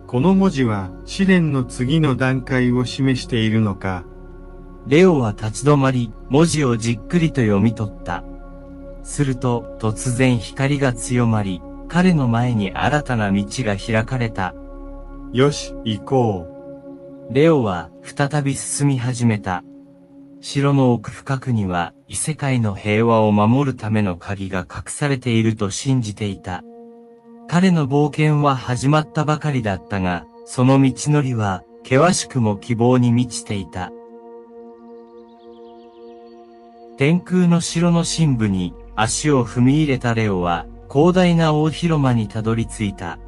この文字は試練の次の段階を示しているのか。レオは立ち止まり、文字をじっくりと読み取った。すると、突然光が強まり、彼の前に新たな道が開かれた。よし、行こう。レオは再び進み始めた。城の奥深くには異世界の平和を守るための鍵が隠されていると信じていた。彼の冒険は始まったばかりだったが、その道のりは険しくも希望に満ちていた。天空の城の深部に足を踏み入れたレオは広大な大広間にたどり着いた。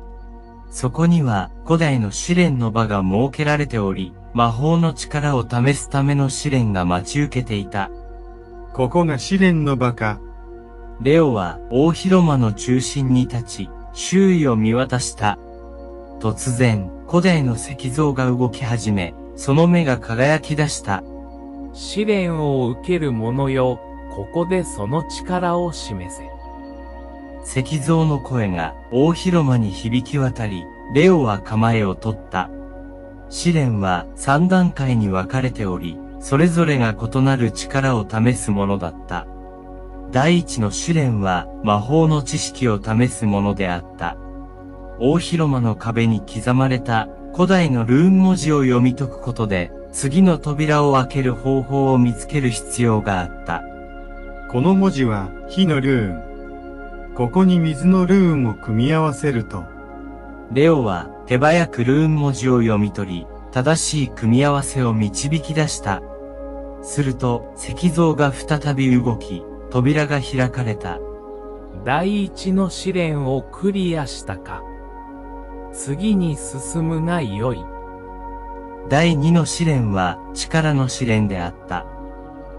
そこには古代の試練の場が設けられており、魔法の力を試すための試練が待ち受けていた。ここが試練の場か。レオは大広間の中心に立ち、周囲を見渡した。突然、古代の石像が動き始め、その目が輝き出した。試練を受ける者よ、ここでその力を示せ。石像の声が大広間に響き渡り、レオは構えを取った。試練は3段階に分かれており、それぞれが異なる力を試すものだった。第一の試練は魔法の知識を試すものであった。大広間の壁に刻まれた古代のルーン文字を読み解くことで、次の扉を開ける方法を見つける必要があった。この文字は火のルーン。ここに水のルーンを組み合わせると。レオは手早くルーン文字を読み取り、正しい組み合わせを導き出した。すると石像が再び動き、扉が開かれた。第一の試練をクリアしたか。次に進むがよい。第2の試練は力の試練であった。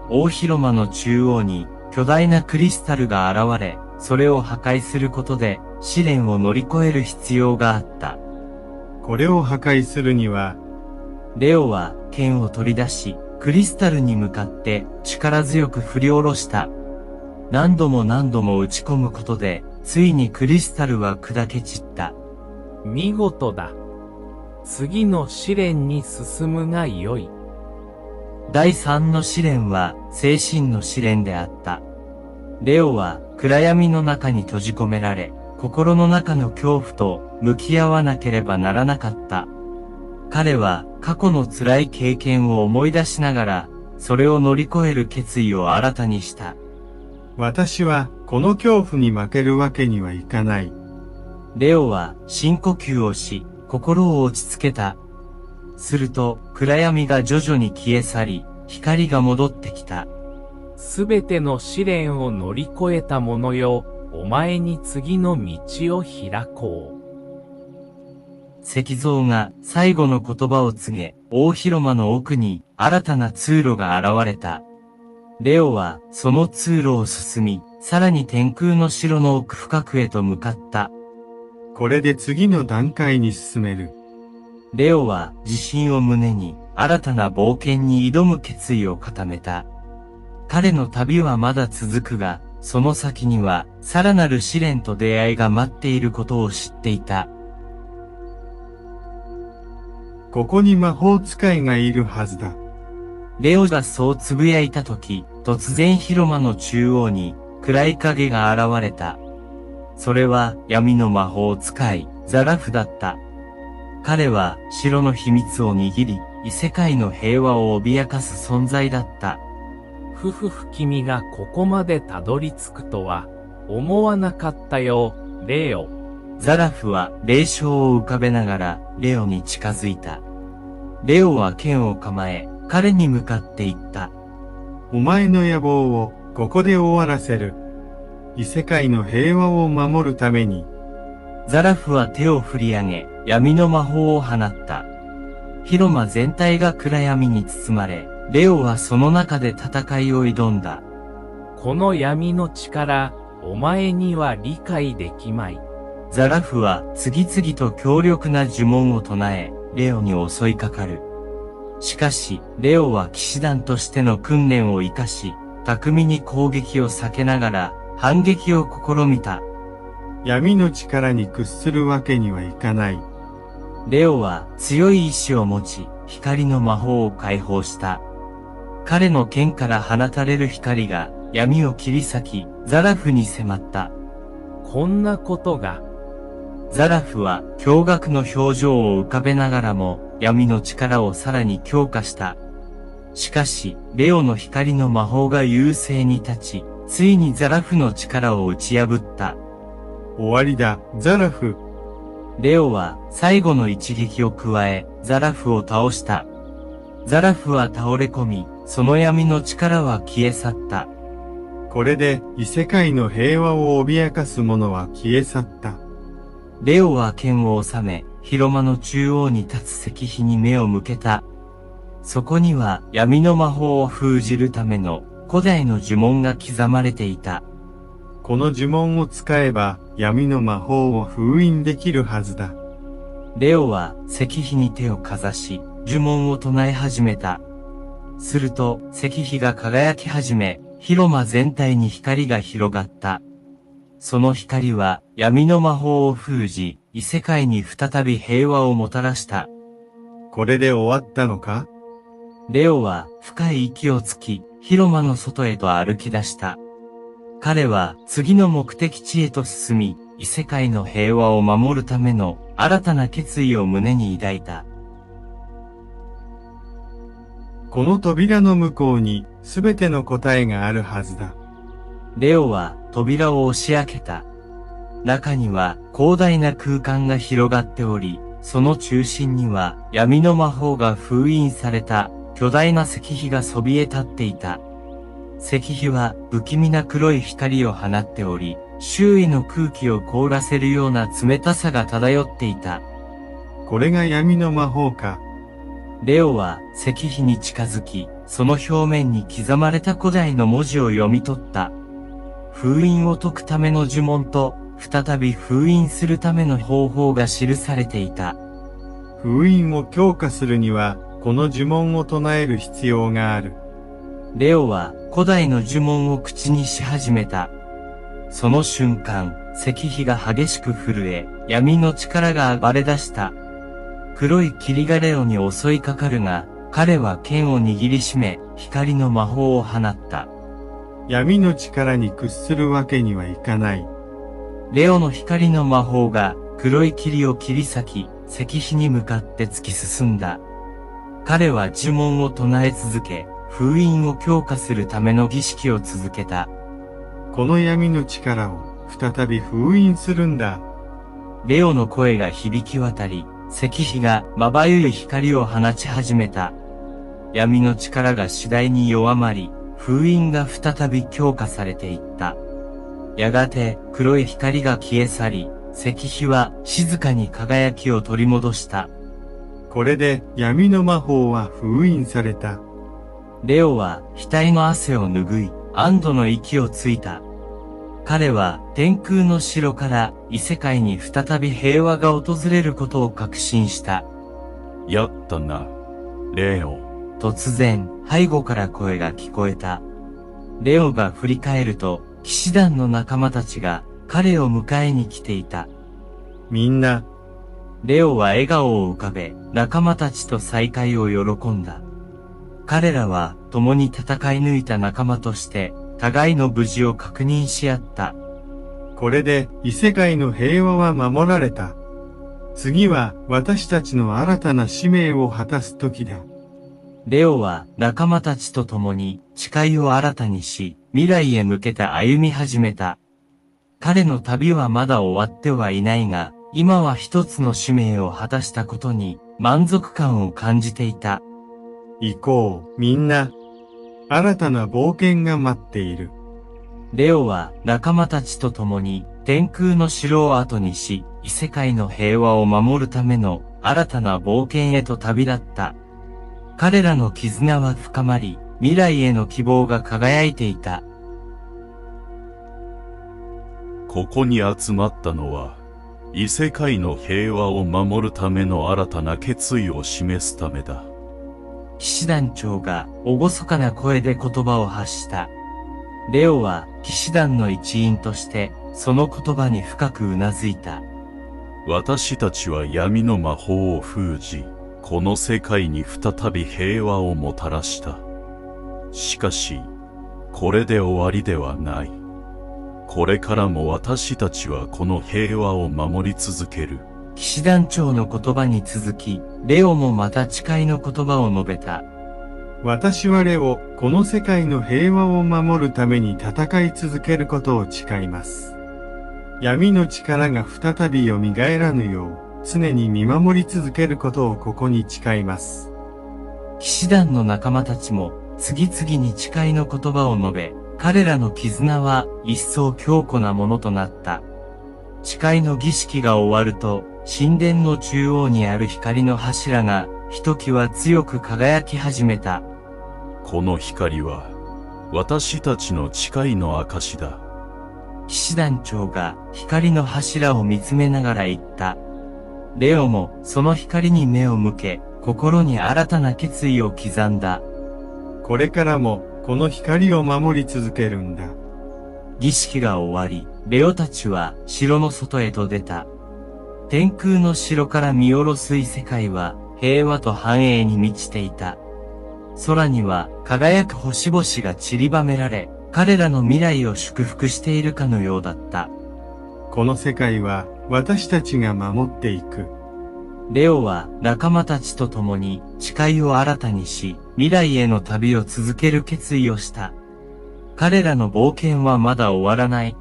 大広間の中央に巨大なクリスタルが現れ、それを破壊することで試練を乗り越える必要があった。これを破壊するには、レオは剣を取り出し、クリスタルに向かって力強く振り下ろした。何度も何度も打ち込むことで、ついにクリスタルは砕け散った。見事だ。次の試練に進むがよい。第3の試練は精神の試練であった。レオは暗闇の中に閉じ込められ、心の中の恐怖と向き合わなければならなかった。彼は過去の辛い経験を思い出しながら、それを乗り越える決意を新たにした。私はこの恐怖に負けるわけにはいかない。レオは深呼吸をし、心を落ち着けた。すると、暗闇が徐々に消え去り、光が戻ってきた。すべての試練を乗り越えた者よ、お前に次の道を開こう。石像が最後の言葉を告げ、大広間の奥に新たな通路が現れた。レオはその通路を進み、さらに天空の城の奥深くへと向かった。これで次の段階に進める。レオは自信を胸に新たな冒険に挑む決意を固めた。彼の旅はまだ続くが、その先にはさらなる試練と出会いが待っていることを知っていた。ここに魔法使いがいるはずだ。レオがそうつぶやいたとき、突然広間の中央に暗い影が現れた。それは闇の魔法使い、ザラフだった。彼は城の秘密を握り、異世界の平和を脅かす存在だった。ふふふ、君がここまでたどり着くとは思わなかったよ、レオ。ザラフは霊障を浮かべながらレオに近づいた。レオは剣を構え、彼に向かって言った。お前の野望をここで終わらせる。異世界の平和を守るために。ザラフは手を振り上げ、闇の魔法を放った。広間全体が暗闇に包まれ、レオはその中で戦いを挑んだ。この闇の力、お前には理解できまい。ザラフは次々と強力な呪文を唱え、レオに襲いかかる。しかし、レオは騎士団としての訓練を活かし、巧みに攻撃を避けながら、反撃を試みた。闇の力に屈するわけにはいかない。レオは強い意志を持ち、光の魔法を解放した。彼の剣から放たれる光が闇を切り裂き、ザラフに迫った。こんなことが。ザラフは驚愕の表情を浮かべながらも闇の力をさらに強化した。しかし、レオの光の魔法が優勢に立ち、ついにザラフの力を打ち破った。終わりだ、ザラフ。レオは最後の一撃を加え、ザラフを倒した。ザラフは倒れ込み、その闇の力は消え去った。これで異世界の平和を脅かす者は消え去った。レオは剣を収め、広間の中央に立つ石碑に目を向けた。そこには闇の魔法を封じるための古代の呪文が刻まれていた。この呪文を使えば闇の魔法を封印できるはずだ。レオは石碑に手をかざし、呪文を唱え始めた。すると石碑が輝き始め、広間全体に光が広がった。その光は闇の魔法を封じ、異世界に再び平和をもたらした。これで終わったのか？レオは深い息をつき、広間の外へと歩き出した。彼は次の目的地へと進み、異世界の平和を守るための新たな決意を胸に抱いた。この扉の向こうに全ての答えがあるはずだ。レオは扉を押し開けた。中には広大な空間が広がっており、その中心には闇の魔法が封印された巨大な石碑がそびえ立っていた。石碑は不気味な黒い光を放っており、周囲の空気を凍らせるような冷たさが漂っていた。これが闇の魔法か。レオは石碑に近づき、その表面に刻まれた古代の文字を読み取った。封印を解くための呪文と、再び封印するための方法が記されていた。封印を強化するには、この呪文を唱える必要がある。レオは古代の呪文を口にし始めた。その瞬間、石碑が激しく震え、闇の力が暴れ出した。黒い霧がレオに襲いかかるが、彼は剣を握りしめ、光の魔法を放った。闇の力に屈するわけにはいかない。レオの光の魔法が黒い霧を切り裂き、石碑に向かって突き進んだ。彼は呪文を唱え続け、封印を強化するための儀式を続けた。この闇の力を再び封印するんだ。レオの声が響き渡り、石碑がまばゆい光を放ち始めた。闇の力が次第に弱まり、封印が再び強化されていった。やがて黒い光が消え去り、石碑は静かに輝きを取り戻した。これで闇の魔法は封印された。レオは額の汗を拭い、安堵の息をついた。彼は天空の城から異世界に再び平和が訪れることを確信した。やったな、レオ。突然、背後から声が聞こえた。レオが振り返ると、騎士団の仲間たちが彼を迎えに来ていた。みんな、レオは笑顔を浮かべ、仲間たちと再会を喜んだ。彼らは共に戦い抜いた仲間として、互いの無事を確認し合った。これで異世界の平和は守られた。次は私たちの新たな使命を果たす時だ。レオは仲間たちと共に誓いを新たにし、未来へ向けて歩み始めた。彼の旅はまだ終わってはいないが、今は一つの使命を果たしたことに満足感を感じていた。行こう、みんな。新たな冒険が待っている。レオは仲間たちと共に天空の城を後にし、異世界の平和を守るための新たな冒険へと旅立った。彼らの絆は深まり、未来への希望が輝いていた。ここに集まったのは、異世界の平和を守るための新たな決意を示すためだ。騎士団長が厳かな声で言葉を発した。レオは騎士団の一員として、その言葉に深くうなずいた。私たちは闇の魔法を封じ、この世界に再び平和をもたらした。しかし、これで終わりではない。これからも私たちはこの平和を守り続ける。騎士団長の言葉に続き、レオもまた誓いの言葉を述べた。私はレオ、この世界の平和を守るために戦い続けることを誓います。闇の力が再び蘇らぬよう、常に見守り続けることをここに誓います。騎士団の仲間たちも、次々に誓いの言葉を述べ、彼らの絆は一層強固なものとなった。誓いの儀式が終わると、神殿の中央にある光の柱が、ひときわ強く輝き始めた。この光は、私たちの誓いの証だ。騎士団長が光の柱を見つめながら言った。レオもその光に目を向け、心に新たな決意を刻んだ。これからも、この光を守り続けるんだ。儀式が終わり、レオたちは城の外へと出た。天空の城から見下ろす異世界は平和と繁栄に満ちていた。空には輝く星々が散りばめられ、彼らの未来を祝福しているかのようだった。この世界は私たちが守っていく。レオは仲間たちと共に誓いを新たにし、未来への旅を続ける決意をした。彼らの冒険はまだ終わらない。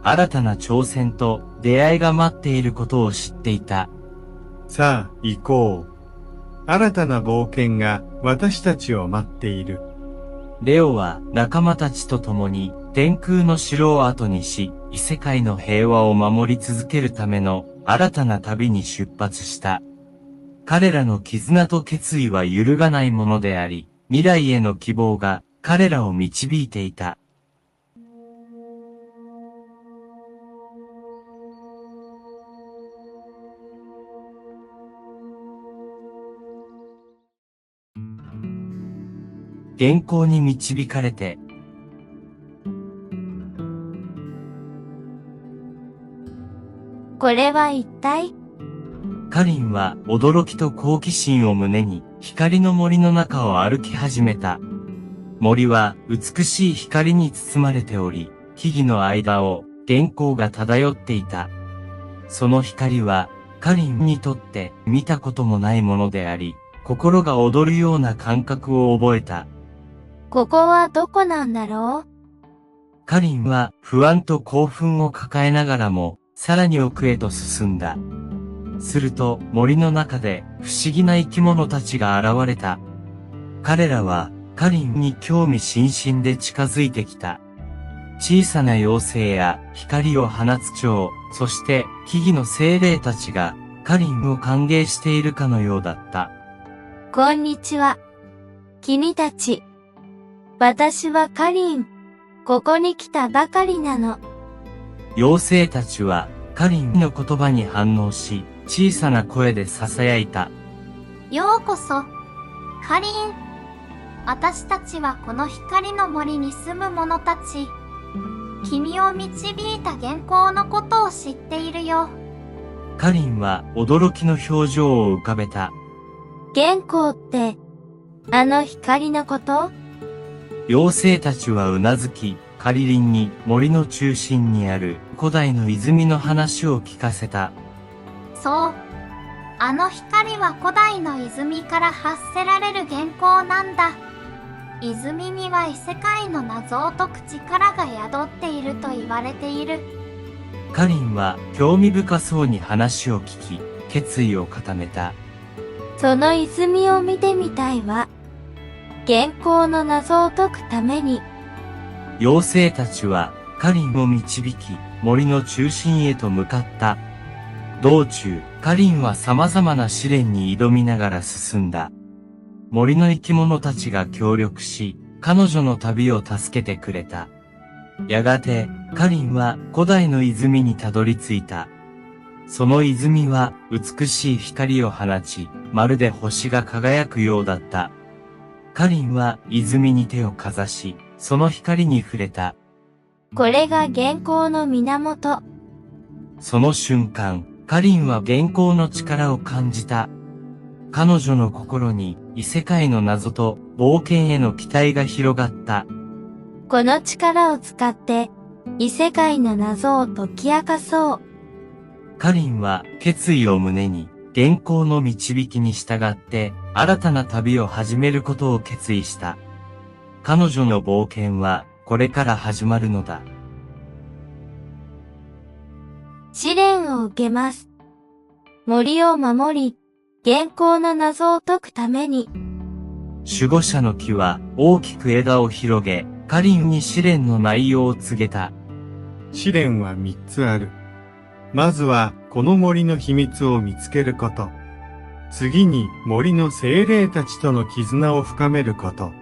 新たな挑戦と出会いが待っていることを知っていた。さあ、行こう。新たな冒険が私たちを待っている。レオは仲間たちと共に天空の城を後にし、異世界の平和を守り続けるための新たな旅に出発した。彼らの絆と決意は揺るがないものであり、未来への希望が彼らを導いていた。原稿に導かれて、これは一体？カリンは驚きと好奇心を胸に光の森の中を歩き始めた。森は美しい光に包まれており、木々の間を原光が漂っていた。その光はカリンにとって見たこともないものであり、心が躍るような感覚を覚えた。ここはどこなんだろう？カリンは不安と興奮を抱えながらも、さらに奥へと進んだ。すると森の中で不思議な生き物たちが現れた。彼らはカリンに興味津々で近づいてきた。小さな妖精や光を放つ蝶、そして木々の精霊たちがカリンを歓迎しているかのようだった。こんにちは。君たち。私はカリン。ここに来たばかりなの。妖精たちはカリンの言葉に反応し、小さな声で囁いた。ようこそ、カリン。私たちはこの光の森に住む者たち。君を導いた原稿のことを知っているよ。カリンは驚きの表情を浮かべた。原稿って、あの光のこと？妖精たちはうなずき、カリリンに森の中心にある古代の泉の話を聞かせた。そう。あの光は古代の泉から発せられる原稿なんだ。泉には異世界の謎を解く力が宿っていると言われている。カリンは興味深そうに話を聞き、決意を固めた。その泉を見てみたいわ。原稿の謎を解くために。妖精たちはカリンを導き、森の中心へと向かった。道中、カリンは様々な試練に挑みながら進んだ。森の生き物たちが協力し、彼女の旅を助けてくれた。やがて、カリンは古代の泉にたどり着いた。その泉は美しい光を放ち、まるで星が輝くようだった。カリンは泉に手をかざし、その光に触れた。これが原稿の源。その瞬間、カリンは原稿の力を感じた。彼女の心に異世界の謎と冒険への期待が広がった。この力を使って異世界の謎を解き明かそう。カリンは決意を胸に原稿の導きに従って新たな旅を始めることを決意した。彼女の冒険はこれから始まるのだ。試練を受けます。森を守り、原稿の謎を解くために。守護者の木は大きく枝を広げ、カリンに試練の内容を告げた。試練は3つある。まずは、この森の秘密を見つけること。次に、森の精霊たちとの絆を深めること。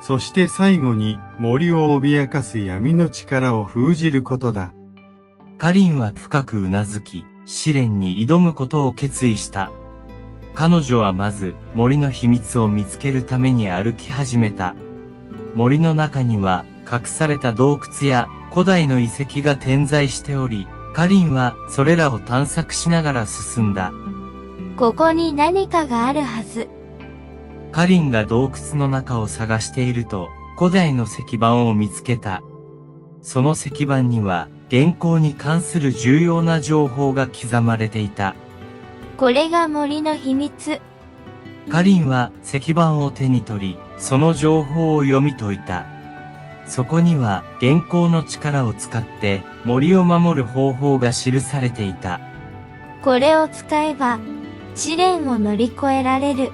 そして最後に、森を脅かす闇の力を封じることだ。カリンは深くうなずき、試練に挑むことを決意した。彼女はまず、森の秘密を見つけるために歩き始めた。森の中には、隠された洞窟や古代の遺跡が点在しており、カリンはそれらを探索しながら進んだ。ここに何かがあるはず。カリンが洞窟の中を探していると、古代の石板を見つけた。その石板には、原稿に関する重要な情報が刻まれていた。これが森の秘密。カリンは石板を手に取り、その情報を読み解いた。そこには原稿の力を使って森を守る方法が記されていた。これを使えば試練を乗り越えられる。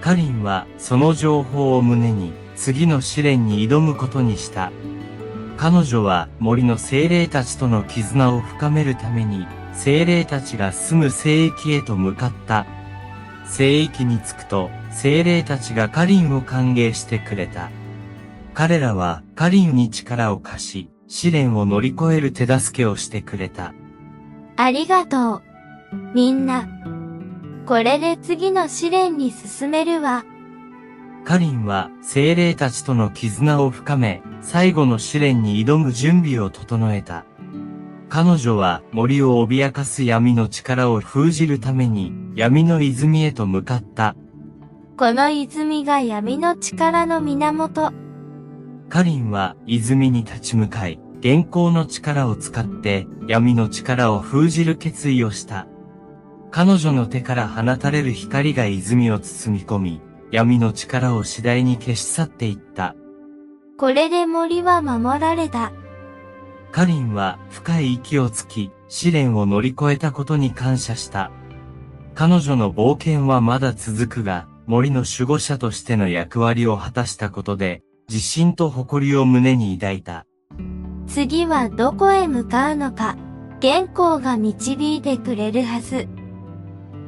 カリンはその情報を胸に次の試練に挑むことにした。彼女は森の精霊たちとの絆を深めるために精霊たちが住む聖域へと向かった。聖域に着くと、精霊たちがカリンを歓迎してくれた。彼らはカリンに力を貸し、試練を乗り越える手助けをしてくれた。ありがとう。みんな。これで次の試練に進めるわ。カリンは精霊たちとの絆を深め、最後の試練に挑む準備を整えた。彼女は森を脅かす闇の力を封じるために闇の泉へと向かった。この泉が闇の力の源。カリンは泉に立ち向かい、元寇の力を使って闇の力を封じる決意をした。彼女の手から放たれる光が泉を包み込み、闇の力を次第に消し去っていった。これで森は守られた。カリンは深い息をつき、試練を乗り越えたことに感謝した。彼女の冒険はまだ続くが、森の守護者としての役割を果たしたことで、自信と誇りを胸に抱いた。次はどこへ向かうのか、元寇が導いてくれるはず。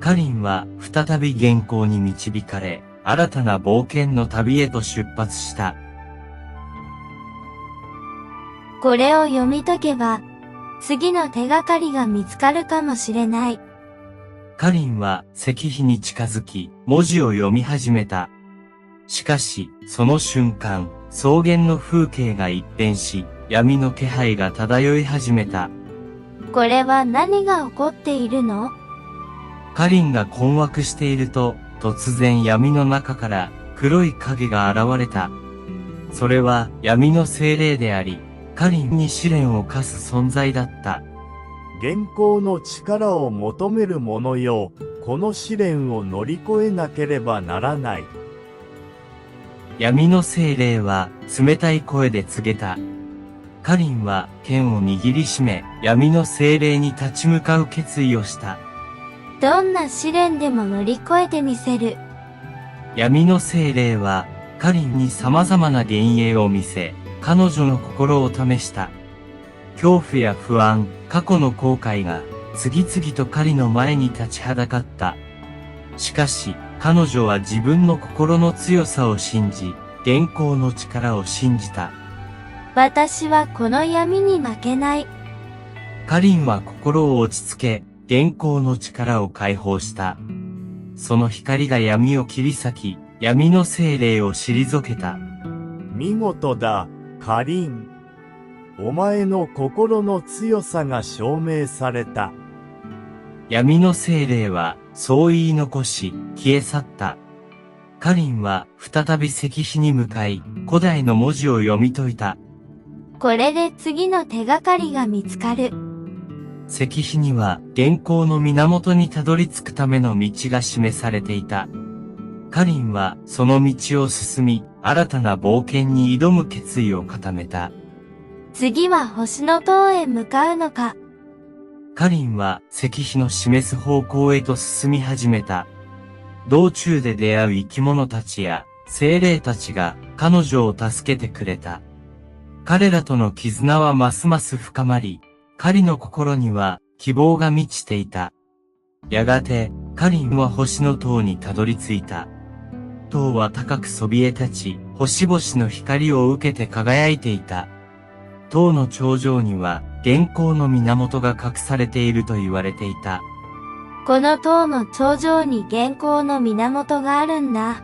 カリンは再び元寇に導かれ、新たな冒険の旅へと出発した。これを読み解けば、次の手がかりが見つかるかもしれない。カリンは石碑に近づき、文字を読み始めた。しかし、その瞬間、草原の風景が一変し、闇の気配が漂い始めた。これは何が起こっているの？カリンが困惑していると、突然闇の中から黒い影が現れた。それは闇の精霊であり、カリンに試練を課す存在だった。元寇の力を求める者よ、この試練を乗り越えなければならない。闇の精霊は冷たい声で告げた。カリンは剣を握りしめ、闇の精霊に立ち向かう決意をした。どんな試練でも乗り越えてみせる。闇の精霊はカリンに様々な幻影を見せ、彼女の心を試した。恐怖や不安、過去の後悔が次々とカリの前に立ちはだかった。しかし、彼女は自分の心の強さを信じ、元寇の力を信じた。私はこの闇に負けない。カリンは心を落ち着け、元寇の力を解放した。その光が闇を切り裂き、闇の精霊を退けた。見事だ、カリン。お前の心の強さが証明された。闇の精霊はそう言い残し、消え去った。カリンは再び石碑に向かい、古代の文字を読み解いた。これで次の手がかりが見つかる。石碑には元寇の源にたどり着くための道が示されていた。カリンはその道を進み、新たな冒険に挑む決意を固めた。次は星の塔へ向かうのか。カリンは石碑の示す方向へと進み始めた。道中で出会う生き物たちや精霊たちが彼女を助けてくれた。彼らとの絆はますます深まり、カリの心には希望が満ちていた。やがて、カリンは星の塔にたどり着いた。塔は高くそびえ立ち、星々の光を受けて輝いていた。塔の頂上には、元寇の源が隠されていると言われていた。この塔の頂上に元寇の源があるんだ。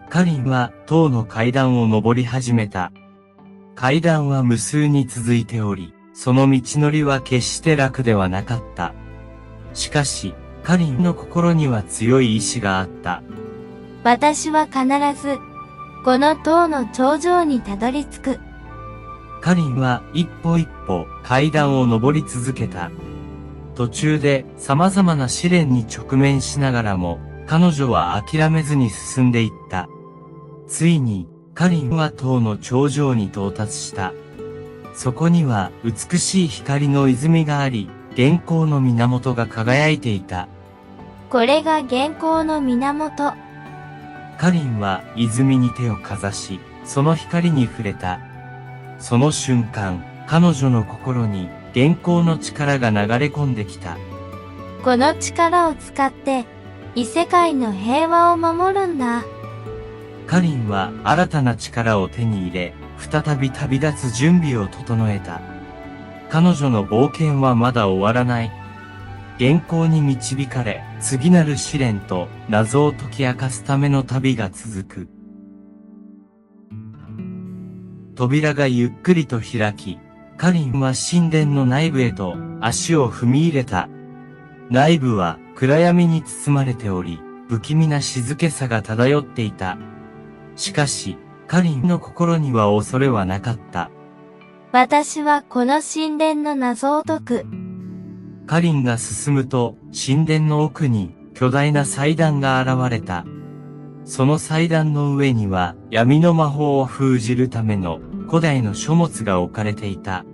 カリンは塔の階段を登り始めた。階段は無数に続いており、その道のりは決して楽ではなかった。しかし、カリンの心には強い意志があった。私は必ず、この塔の頂上にたどり着く。カリンは一歩一歩階段を登り続けた。途中で様々な試練に直面しながらも、彼女は諦めずに進んでいった。ついに、カリンは塔の頂上に到達した。そこには美しい光の泉があり、元寇の源が輝いていた。これが元寇の源。カリンは泉に手をかざし、その光に触れた。その瞬間、彼女の心に元寇の力が流れ込んできた。この力を使って、異世界の平和を守るんだ。カリンは新たな力を手に入れ、再び旅立つ準備を整えた。彼女の冒険はまだ終わらない。元寇に導かれ、次なる試練と謎を解き明かすための旅が続く。扉がゆっくりと開き、カリンは神殿の内部へと足を踏み入れた。内部は暗闇に包まれており、不気味な静けさが漂っていた。しかし、カリンの心には恐れはなかった。私はこの神殿の謎を解く。カリンが進むと、神殿の奥に巨大な祭壇が現れた。その祭壇の上には闇の魔法を封じるための古代の書物が置かれていた。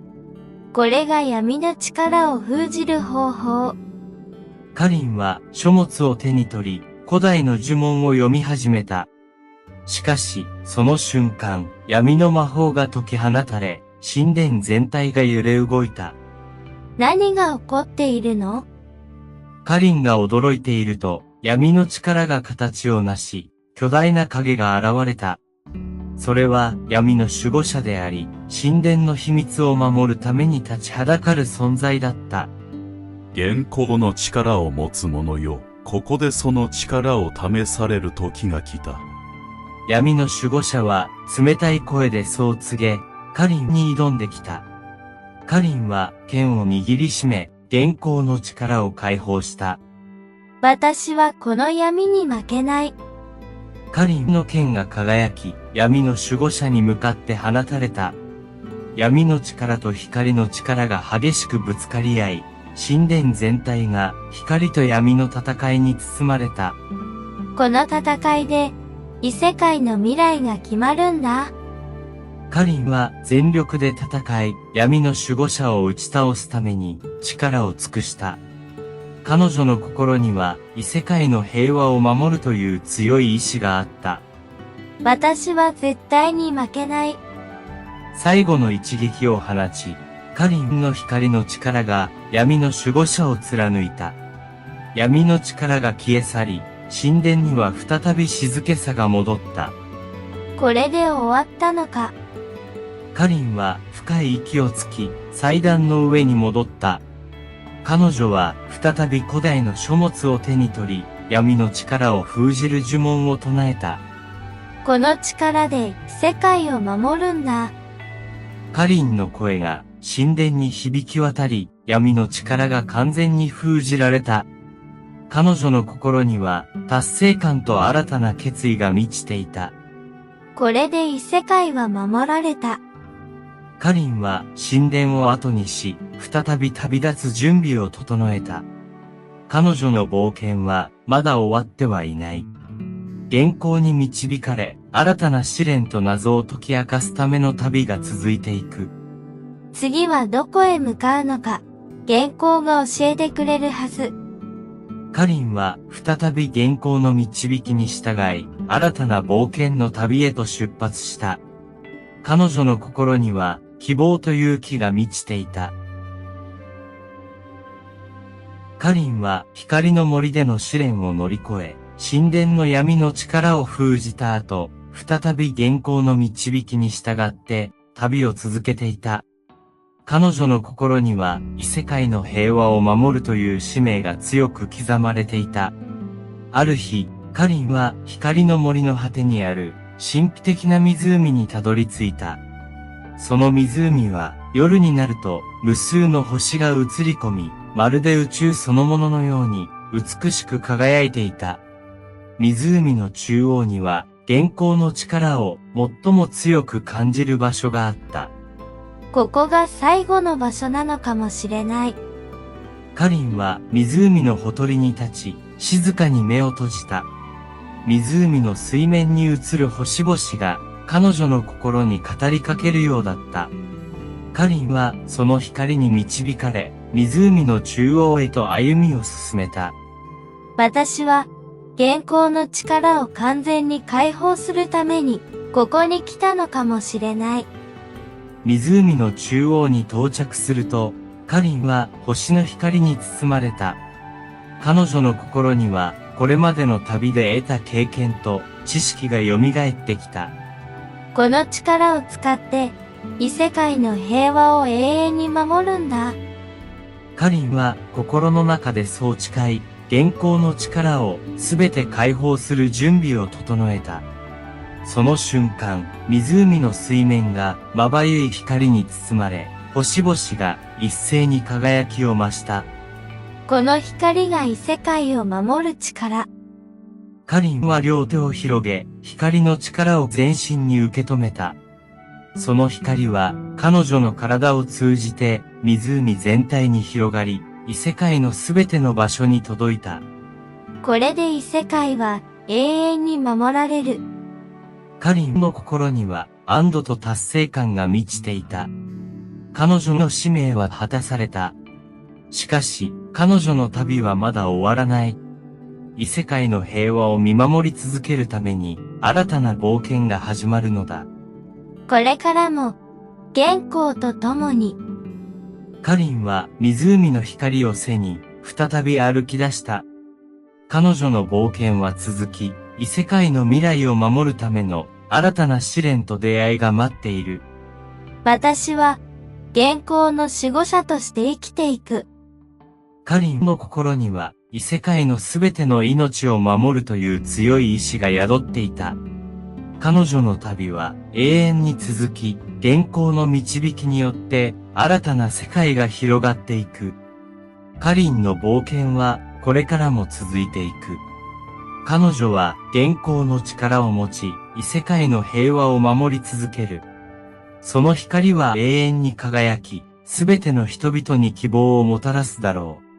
これが闇の力を封じる方法。カリンは書物を手に取り、古代の呪文を読み始めた。しかし、その瞬間、闇の魔法が解き放たれ、神殿全体が揺れ動いた。何が起こっているの？カリンが驚いていると、闇の力が形をなし、巨大な影が現れた。それは闇の守護者であり、神殿の秘密を守るために立ちはだかる存在だった。元寇の力を持つ者よ、ここでその力を試される時が来た。闇の守護者は冷たい声でそう告げ、カリンに挑んできた。カリンは剣を握りしめ、元寇の力を解放した。私はこの闇に負けない。カリンの剣が輝き、闇の守護者に向かって放たれた。闇の力と光の力が激しくぶつかり合い、神殿全体が光と闇の戦いに包まれた。この戦いで、異世界の未来が決まるんだ。カリンは全力で戦い、闇の守護者を打ち倒すために力を尽くした。彼女の心には異世界の平和を守るという強い意志があった。私は絶対に負けない。最後の一撃を放ち、カリンの光の力が闇の守護者を貫いた。闇の力が消え去り、神殿には再び静けさが戻った。これで終わったのか。カリンは深い息をつき、祭壇の上に戻った。彼女は再び古代の書物を手に取り、闇の力を封じる呪文を唱えた。この力で世界を守るんだ。カリンの声が神殿に響き渡り、闇の力が完全に封じられた。彼女の心には達成感と新たな決意が満ちていた。これで異世界は守られた。カリンは神殿を後にし、再び旅立つ準備を整えた。彼女の冒険はまだ終わってはいない。元寇に導かれ、新たな試練と謎を解き明かすための旅が続いていく。次はどこへ向かうのか、元寇が教えてくれるはず。カリンは再び元寇の導きに従い、新たな冒険の旅へと出発した。彼女の心には希望と勇気が満ちていた。カリンは光の森での試練を乗り越え、神殿の闇の力を封じた後、再び元寇の導きに従って旅を続けていた。彼女の心には異世界の平和を守るという使命が強く刻まれていた。ある日、カリンは光の森の果てにある神秘的な湖にたどり着いた。その湖は夜になると無数の星が映り込み、まるで宇宙そのもののように美しく輝いていた。湖の中央には元寇の力を最も強く感じる場所があった。ここが最後の場所なのかもしれない。カリンは湖のほとりに立ち、静かに目を閉じた。湖の水面に映る星々が彼女の心に語りかけるようだった。カリンはその光に導かれ、湖の中央へと歩みを進めた。私は、元寇の力を完全に解放するために、ここに来たのかもしれない。湖の中央に到着すると、カリンは星の光に包まれた。彼女の心にはこれまでの旅で得た経験と知識が蘇ってきた。この力を使って、異世界の平和を永遠に守るんだ。カリンは心の中でそう誓い、現行の力をすべて解放する準備を整えた。その瞬間、湖の水面がまばゆい光に包まれ、星々が一斉に輝きを増した。この光が異世界を守る力。カリンは両手を広げ、光の力を全身に受け止めた。その光は彼女の体を通じて湖全体に広がり、異世界のすべての場所に届いた。これで異世界は永遠に守られる。カリンの心には安堵と達成感が満ちていた。彼女の使命は果たされた。しかし、彼女の旅はまだ終わらない。異世界の平和を見守り続けるために、新たな冒険が始まるのだ。これからも、元光と共に。カリンは湖の光を背に、再び歩き出した。彼女の冒険は続き、異世界の未来を守るための新たな試練と出会いが待っている。私は、元光の守護者として生きていく。カリンの心には、異世界のすべての命を守るという強い意志が宿っていた。彼女の旅は永遠に続き、元光の導きによって新たな世界が広がっていく。カリンの冒険はこれからも続いていく。彼女は元光の力を持ち、異世界の平和を守り続ける。その光は永遠に輝き、すべての人々に希望をもたらすだろう。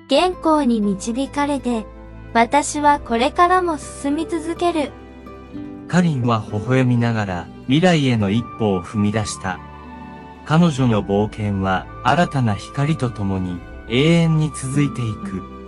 元光に導かれて、私はこれからも進み続ける。カリンは微笑みながら未来への一歩を踏み出した。彼女の冒険は新たな光とともに永遠に続いていく。